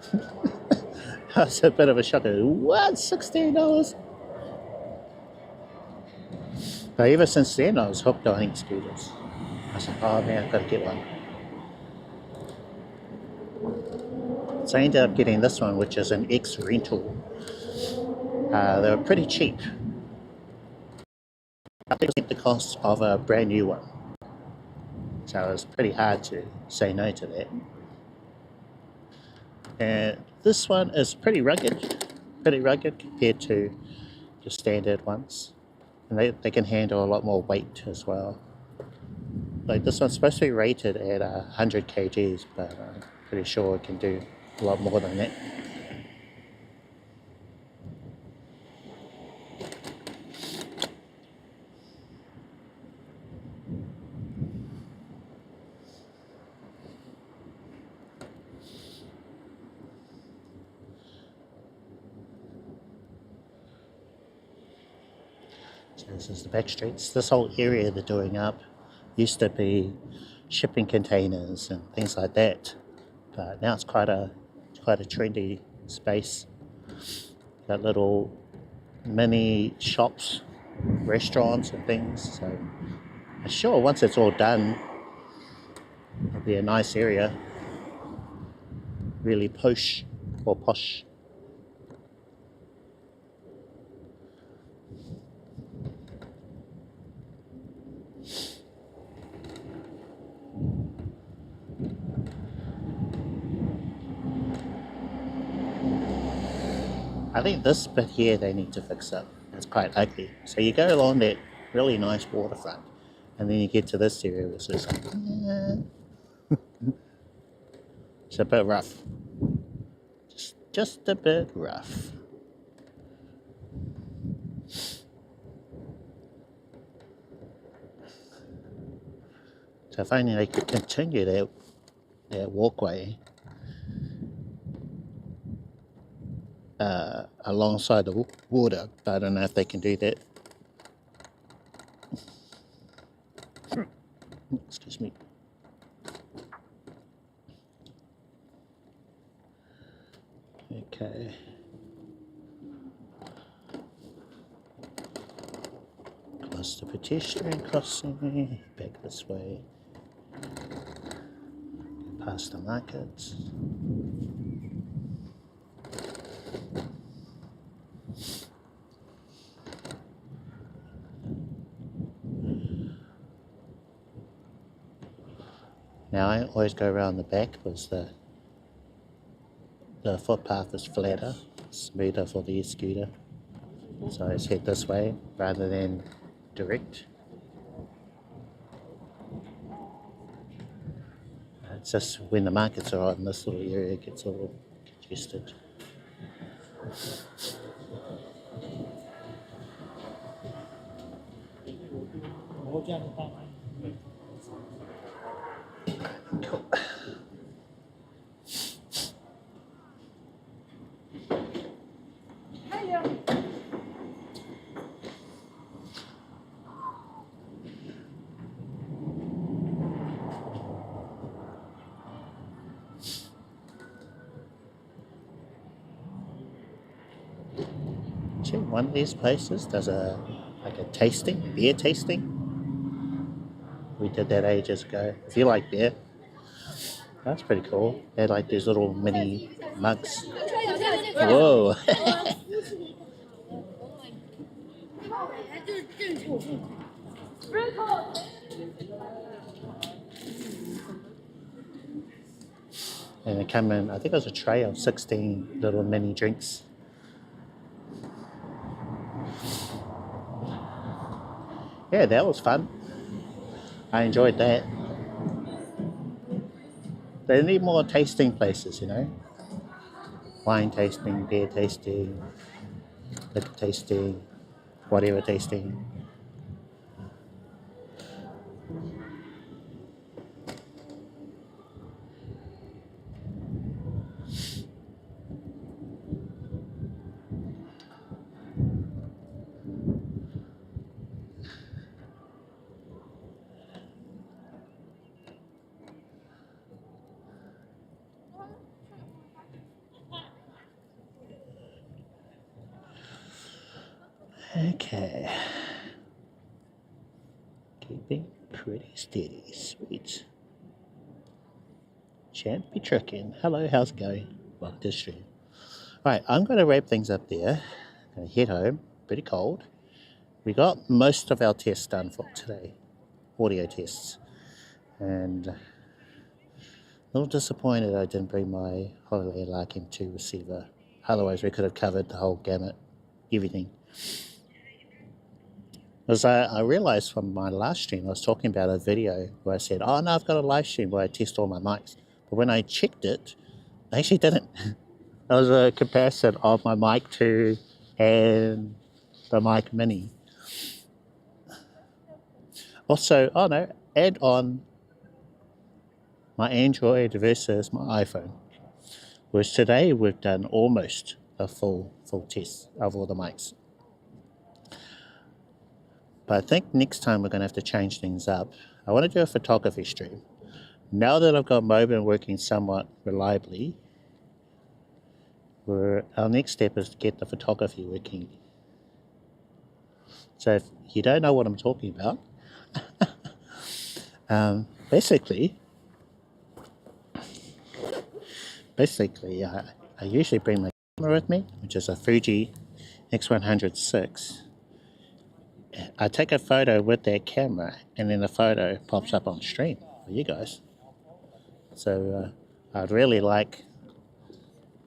That's a bit of a shocker. What? $16? But ever since then, I was hooked on e-scooters. I said, oh man, I've got to get one. So I ended up getting this one, which is an ex-rental. They were pretty cheap. I think it's the cost of a brand new one. So it was pretty hard to say no to that. And this one is pretty rugged compared to the standard ones. And they can handle a lot more weight as well. Like this one's supposed to be rated at 100 kgs, but I'm pretty sure it can do a lot more than that. So this is the back streets. This whole area they're doing up used to be shipping containers and things like that, but now it's quite a trendy space. Got little mini shops, restaurants and things. So I'm sure once it's all done, it'll be a nice area. Really posh or posh. I think this bit here they need to fix up. It's quite ugly. So you go along that really nice waterfront, and then you get to this area which is like, it's a bit rough. Just a bit rough. So if only they could continue that walkway alongside the water, but I don't know if they can do that. Excuse me. Okay. Across the pedestrian crossing, back this way. Past the markets. Now I always go around the back because the footpath is flatter, smoother for the e-scooter. So I just head this way rather than direct. It's just when the markets are on, this little area gets a little congested. Cool. Actually, one of these places does a beer tasting. We did that ages ago. If you like beer, that's pretty cool. They had like these little mini mugs. Whoa! And they come in, I think it was a tray of 16 little mini drinks. Yeah, that was fun. I enjoyed that. They need more tasting places, you know. Wine tasting, beer tasting, liquor tasting, whatever tasting. Okay. Keeping pretty steady, sweet. Shan't be tricking. Hello, how's it going? Welcome to the stream. Right, I'm going to wrap things up there. I'm going to head home. Pretty cold. We got most of our tests done for today. Audio tests. And a little disappointed I didn't bring my Rode Lav II receiver. Otherwise we could have covered the whole gamut. Everything. Because I realized from my last stream, I was talking about a video where I said, oh no, I've got a live stream where I test all my mics. But when I checked it, I actually didn't. That was a comparison of my Mic 2 and the Mic Mini. Also, oh no, add on my Android versus my iPhone. Whereas today we've done almost a full test of all the mics. But I think next time we're going to have to change things up. I want to do a photography stream. Now that I've got mobile working somewhat reliably, our next step is to get the photography working. So if you don't know what I'm talking about, basically, I usually bring my camera with me, which is a Fuji X100 VI. I take a photo with that camera, and then the photo pops up on stream for you guys. So I'd really like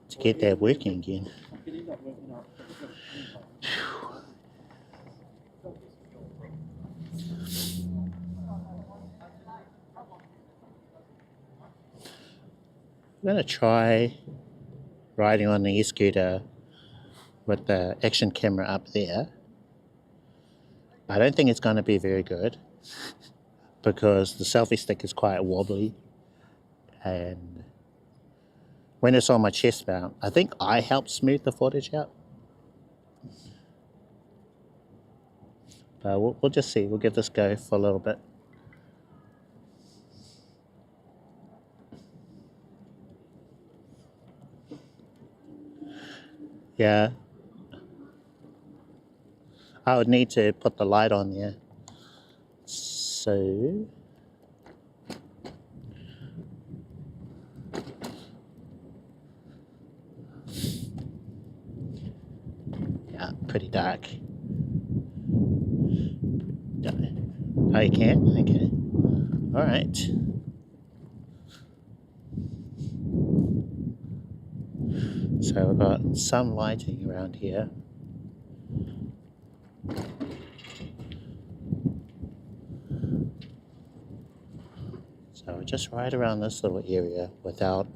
to get that working again. I'm going to try riding on the eScooter with the action camera up there. I don't think it's going to be very good because the selfie stick is quite wobbly, and when it's on my chest mount, I think I helped smooth the footage out. But we'll just see. We'll give this a go for a little bit. Yeah. I would need to put the light on there. So yeah, pretty dark. Oh, you can? Okay. Alright. So we've got some lighting around here. So just right around this little area without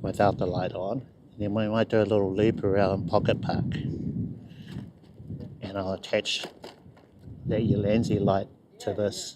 the light on. And then we might do a little loop around Pocket Park. And I'll attach that Ulanzi light to this.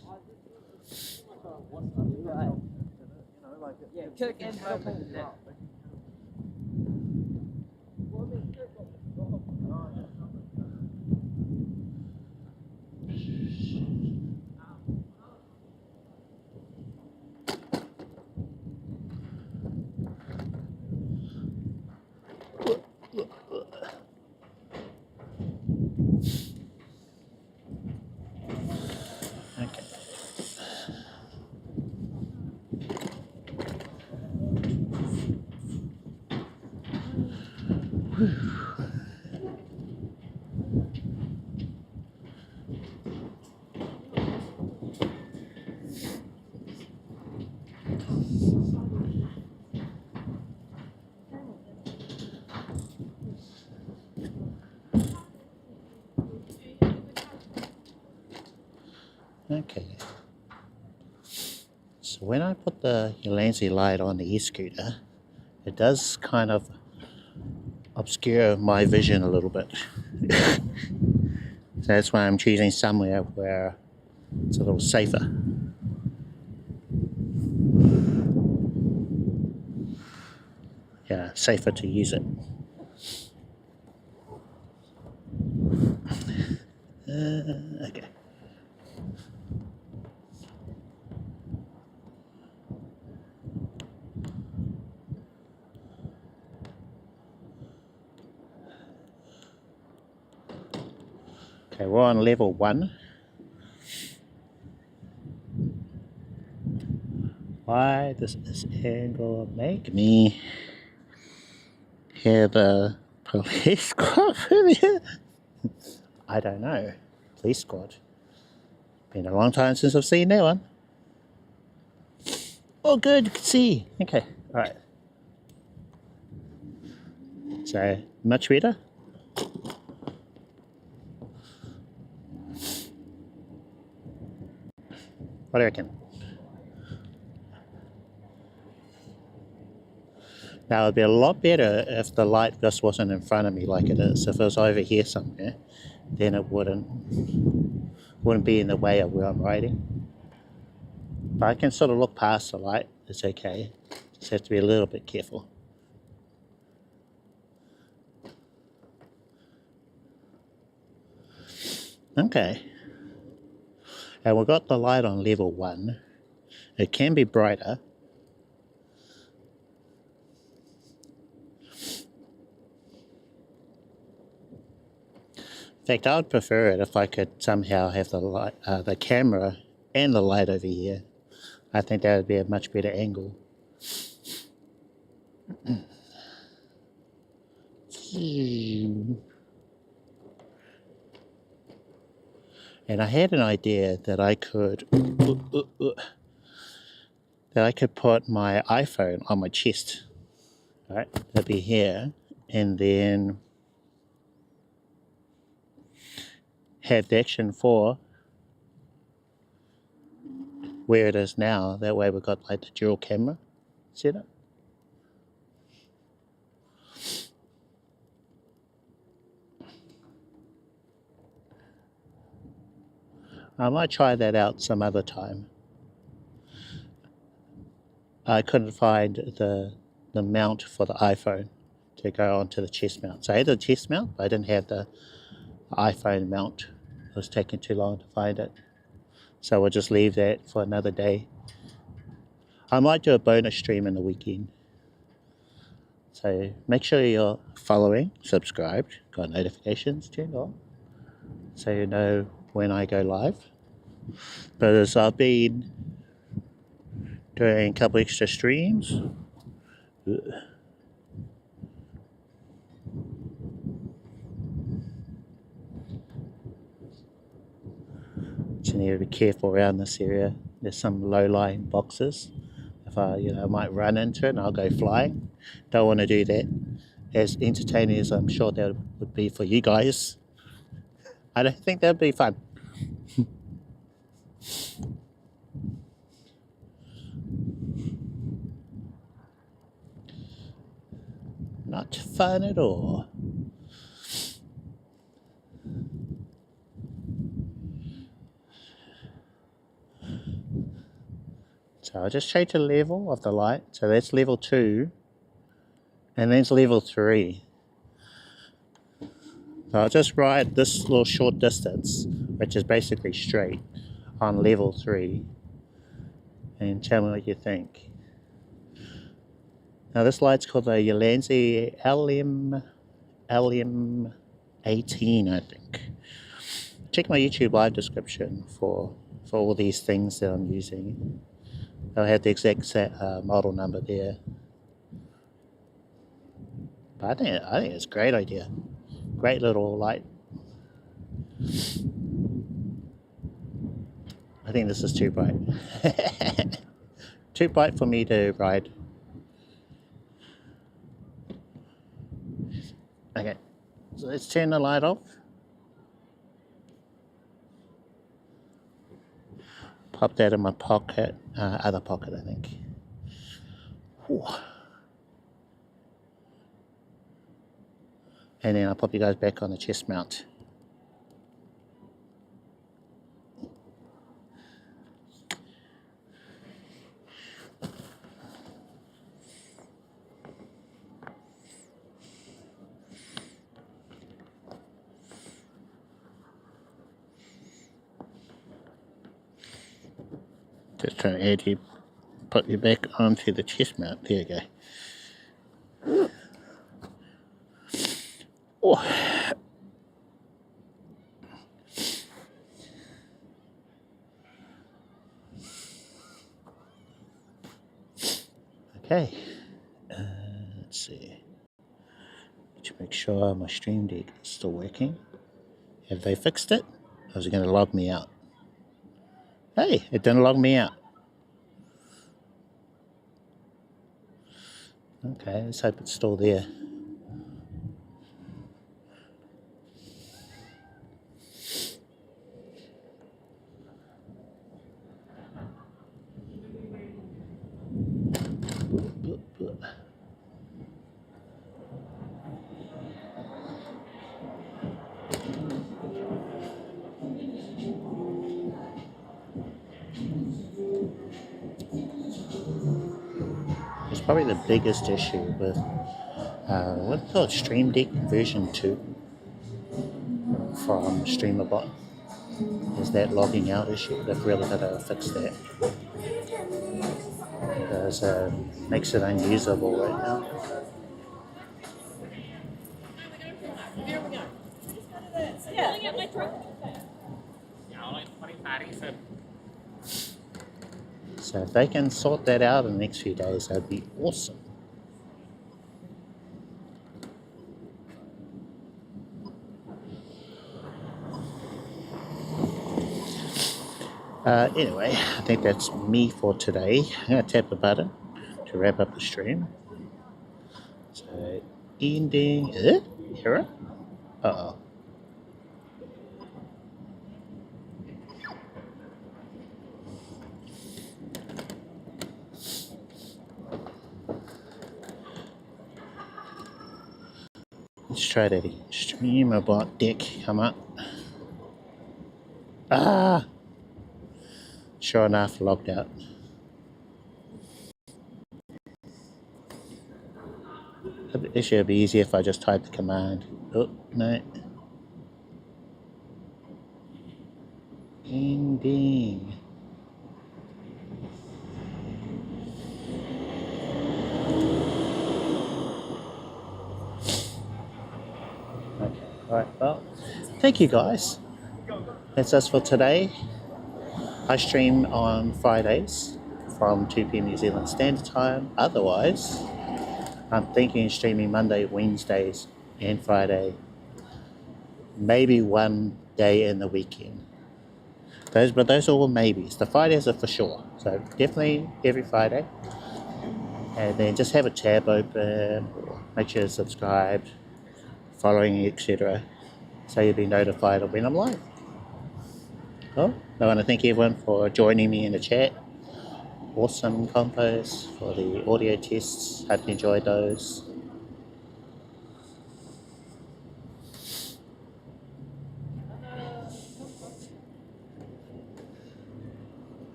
Okay. Okay. So when I put the Ulanzi light on the eScooter, it does kind of obscure my vision a little bit. So that's why I'm choosing somewhere where it's a little safer. Yeah, safer to use it. Okay. Okay, we're on level 1. why does this angle make me hear the police squad over here? I don't know. Police squad. Been a long time since I've seen that one. Oh, good. You can see. Okay. All right. So, much better. What do you reckon? Now, it'd be a lot better if the light just wasn't in front of me like it is. If it was over here somewhere, then it wouldn't be in the way of where I'm riding. But I can sort of look past the light. It's okay. Just have to be a little bit careful. Okay. And we've got the light on level 1. It can be brighter. In fact, I would prefer it if I could somehow have the light, the camera and the light over here. I think that would be a much better angle. And I had an idea that I could put my iPhone on my chest. All right, that'd be here, and then have the Action 4 where it is now. That way we've got like the dual camera setup. I might try that out some other time. I couldn't find the mount for the iPhone to go onto the chest mount. So I had the chest mount, but I didn't have the iPhone mount. It was taking too long to find it. So we'll just leave that for another day. I might do a bonus stream in the weekend. So make sure you're following, subscribed, got notifications turned on, so you know when I go live. But as I've been doing a couple extra streams, so you need to be careful around this area. There's some low-lying boxes. If I might run into it and I'll go flying. Don't want to do that. As entertaining as I'm sure that would be for you guys, I don't think that'd be fun. Not fun at all. So I'll just change the level of the light. So that's level 2. And then it's level 3. So I'll just ride this little short distance, which is basically straight, on level 3. And tell me what you think. Now this light's called the Ulanzi LM18, I think. Check my YouTube live description for all these things that I'm using. I'll have the exact model number there. But I think it's a great idea. Great little light. I think this is too bright. Too bright for me to ride. Okay, so let's turn the light off. Pop that in my pocket, other pocket, I think. Whew. And then I'll pop you guys back on the chest mount. Just trying to add you, put you back onto the chest mount. There you go. Oh. Okay, let's see. To make sure my Stream Deck is still working. Have they fixed it? Or is it going to log me out? Hey, it didn't log me out. Okay, let's hope it's still there. It's probably the biggest issue with what's called Stream Deck version 2 from StreamerBot is that logging out issue. They've really got to fix that because it makes it unusable right now. So if they can sort that out in the next few days, that'd be awesome. Anyway, I think that's me for today. I'm going to tap a button to wrap up the stream. So, ending. Error? Uh-oh. Let's try that again. StreamerBot deck, come up. Ah! Sure enough, logged out. It should be easier if I just type the command. Oh, no. Ending. Okay, alright, well, thank you guys. That's us for today. I stream on Fridays from 2 p.m. New Zealand Standard Time. Otherwise, I'm thinking of streaming Monday, Wednesdays, and Friday. Maybe one day in the weekend. But those are all maybes. The Fridays are for sure. So definitely every Friday. And then just have a tab open. Make sure you're subscribed, following, etc. So you'll be notified of when I'm live. Well, I want to thank everyone for joining me in the chat. Awesome compos for the audio tests. Hope you enjoyed those.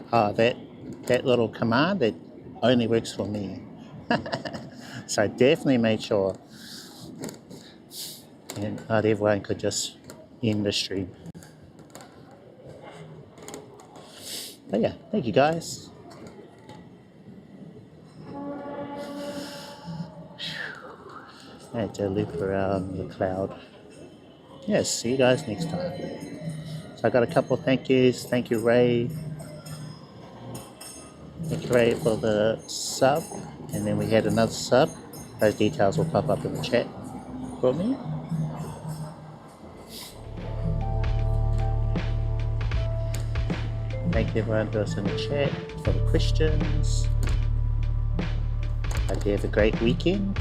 That little command, that only works for me. So definitely make sure and not everyone could just end the stream. But yeah, thank you guys. I had to loop around the cloud. Yes, see you guys next time. So I got a couple of thank yous. Thank you, Ray. Thank you, Ray, for the sub. And then we had another sub. Those details will pop up in the chat for me. Thank you everyone who's in the chat for the questions. Hope you have a great weekend.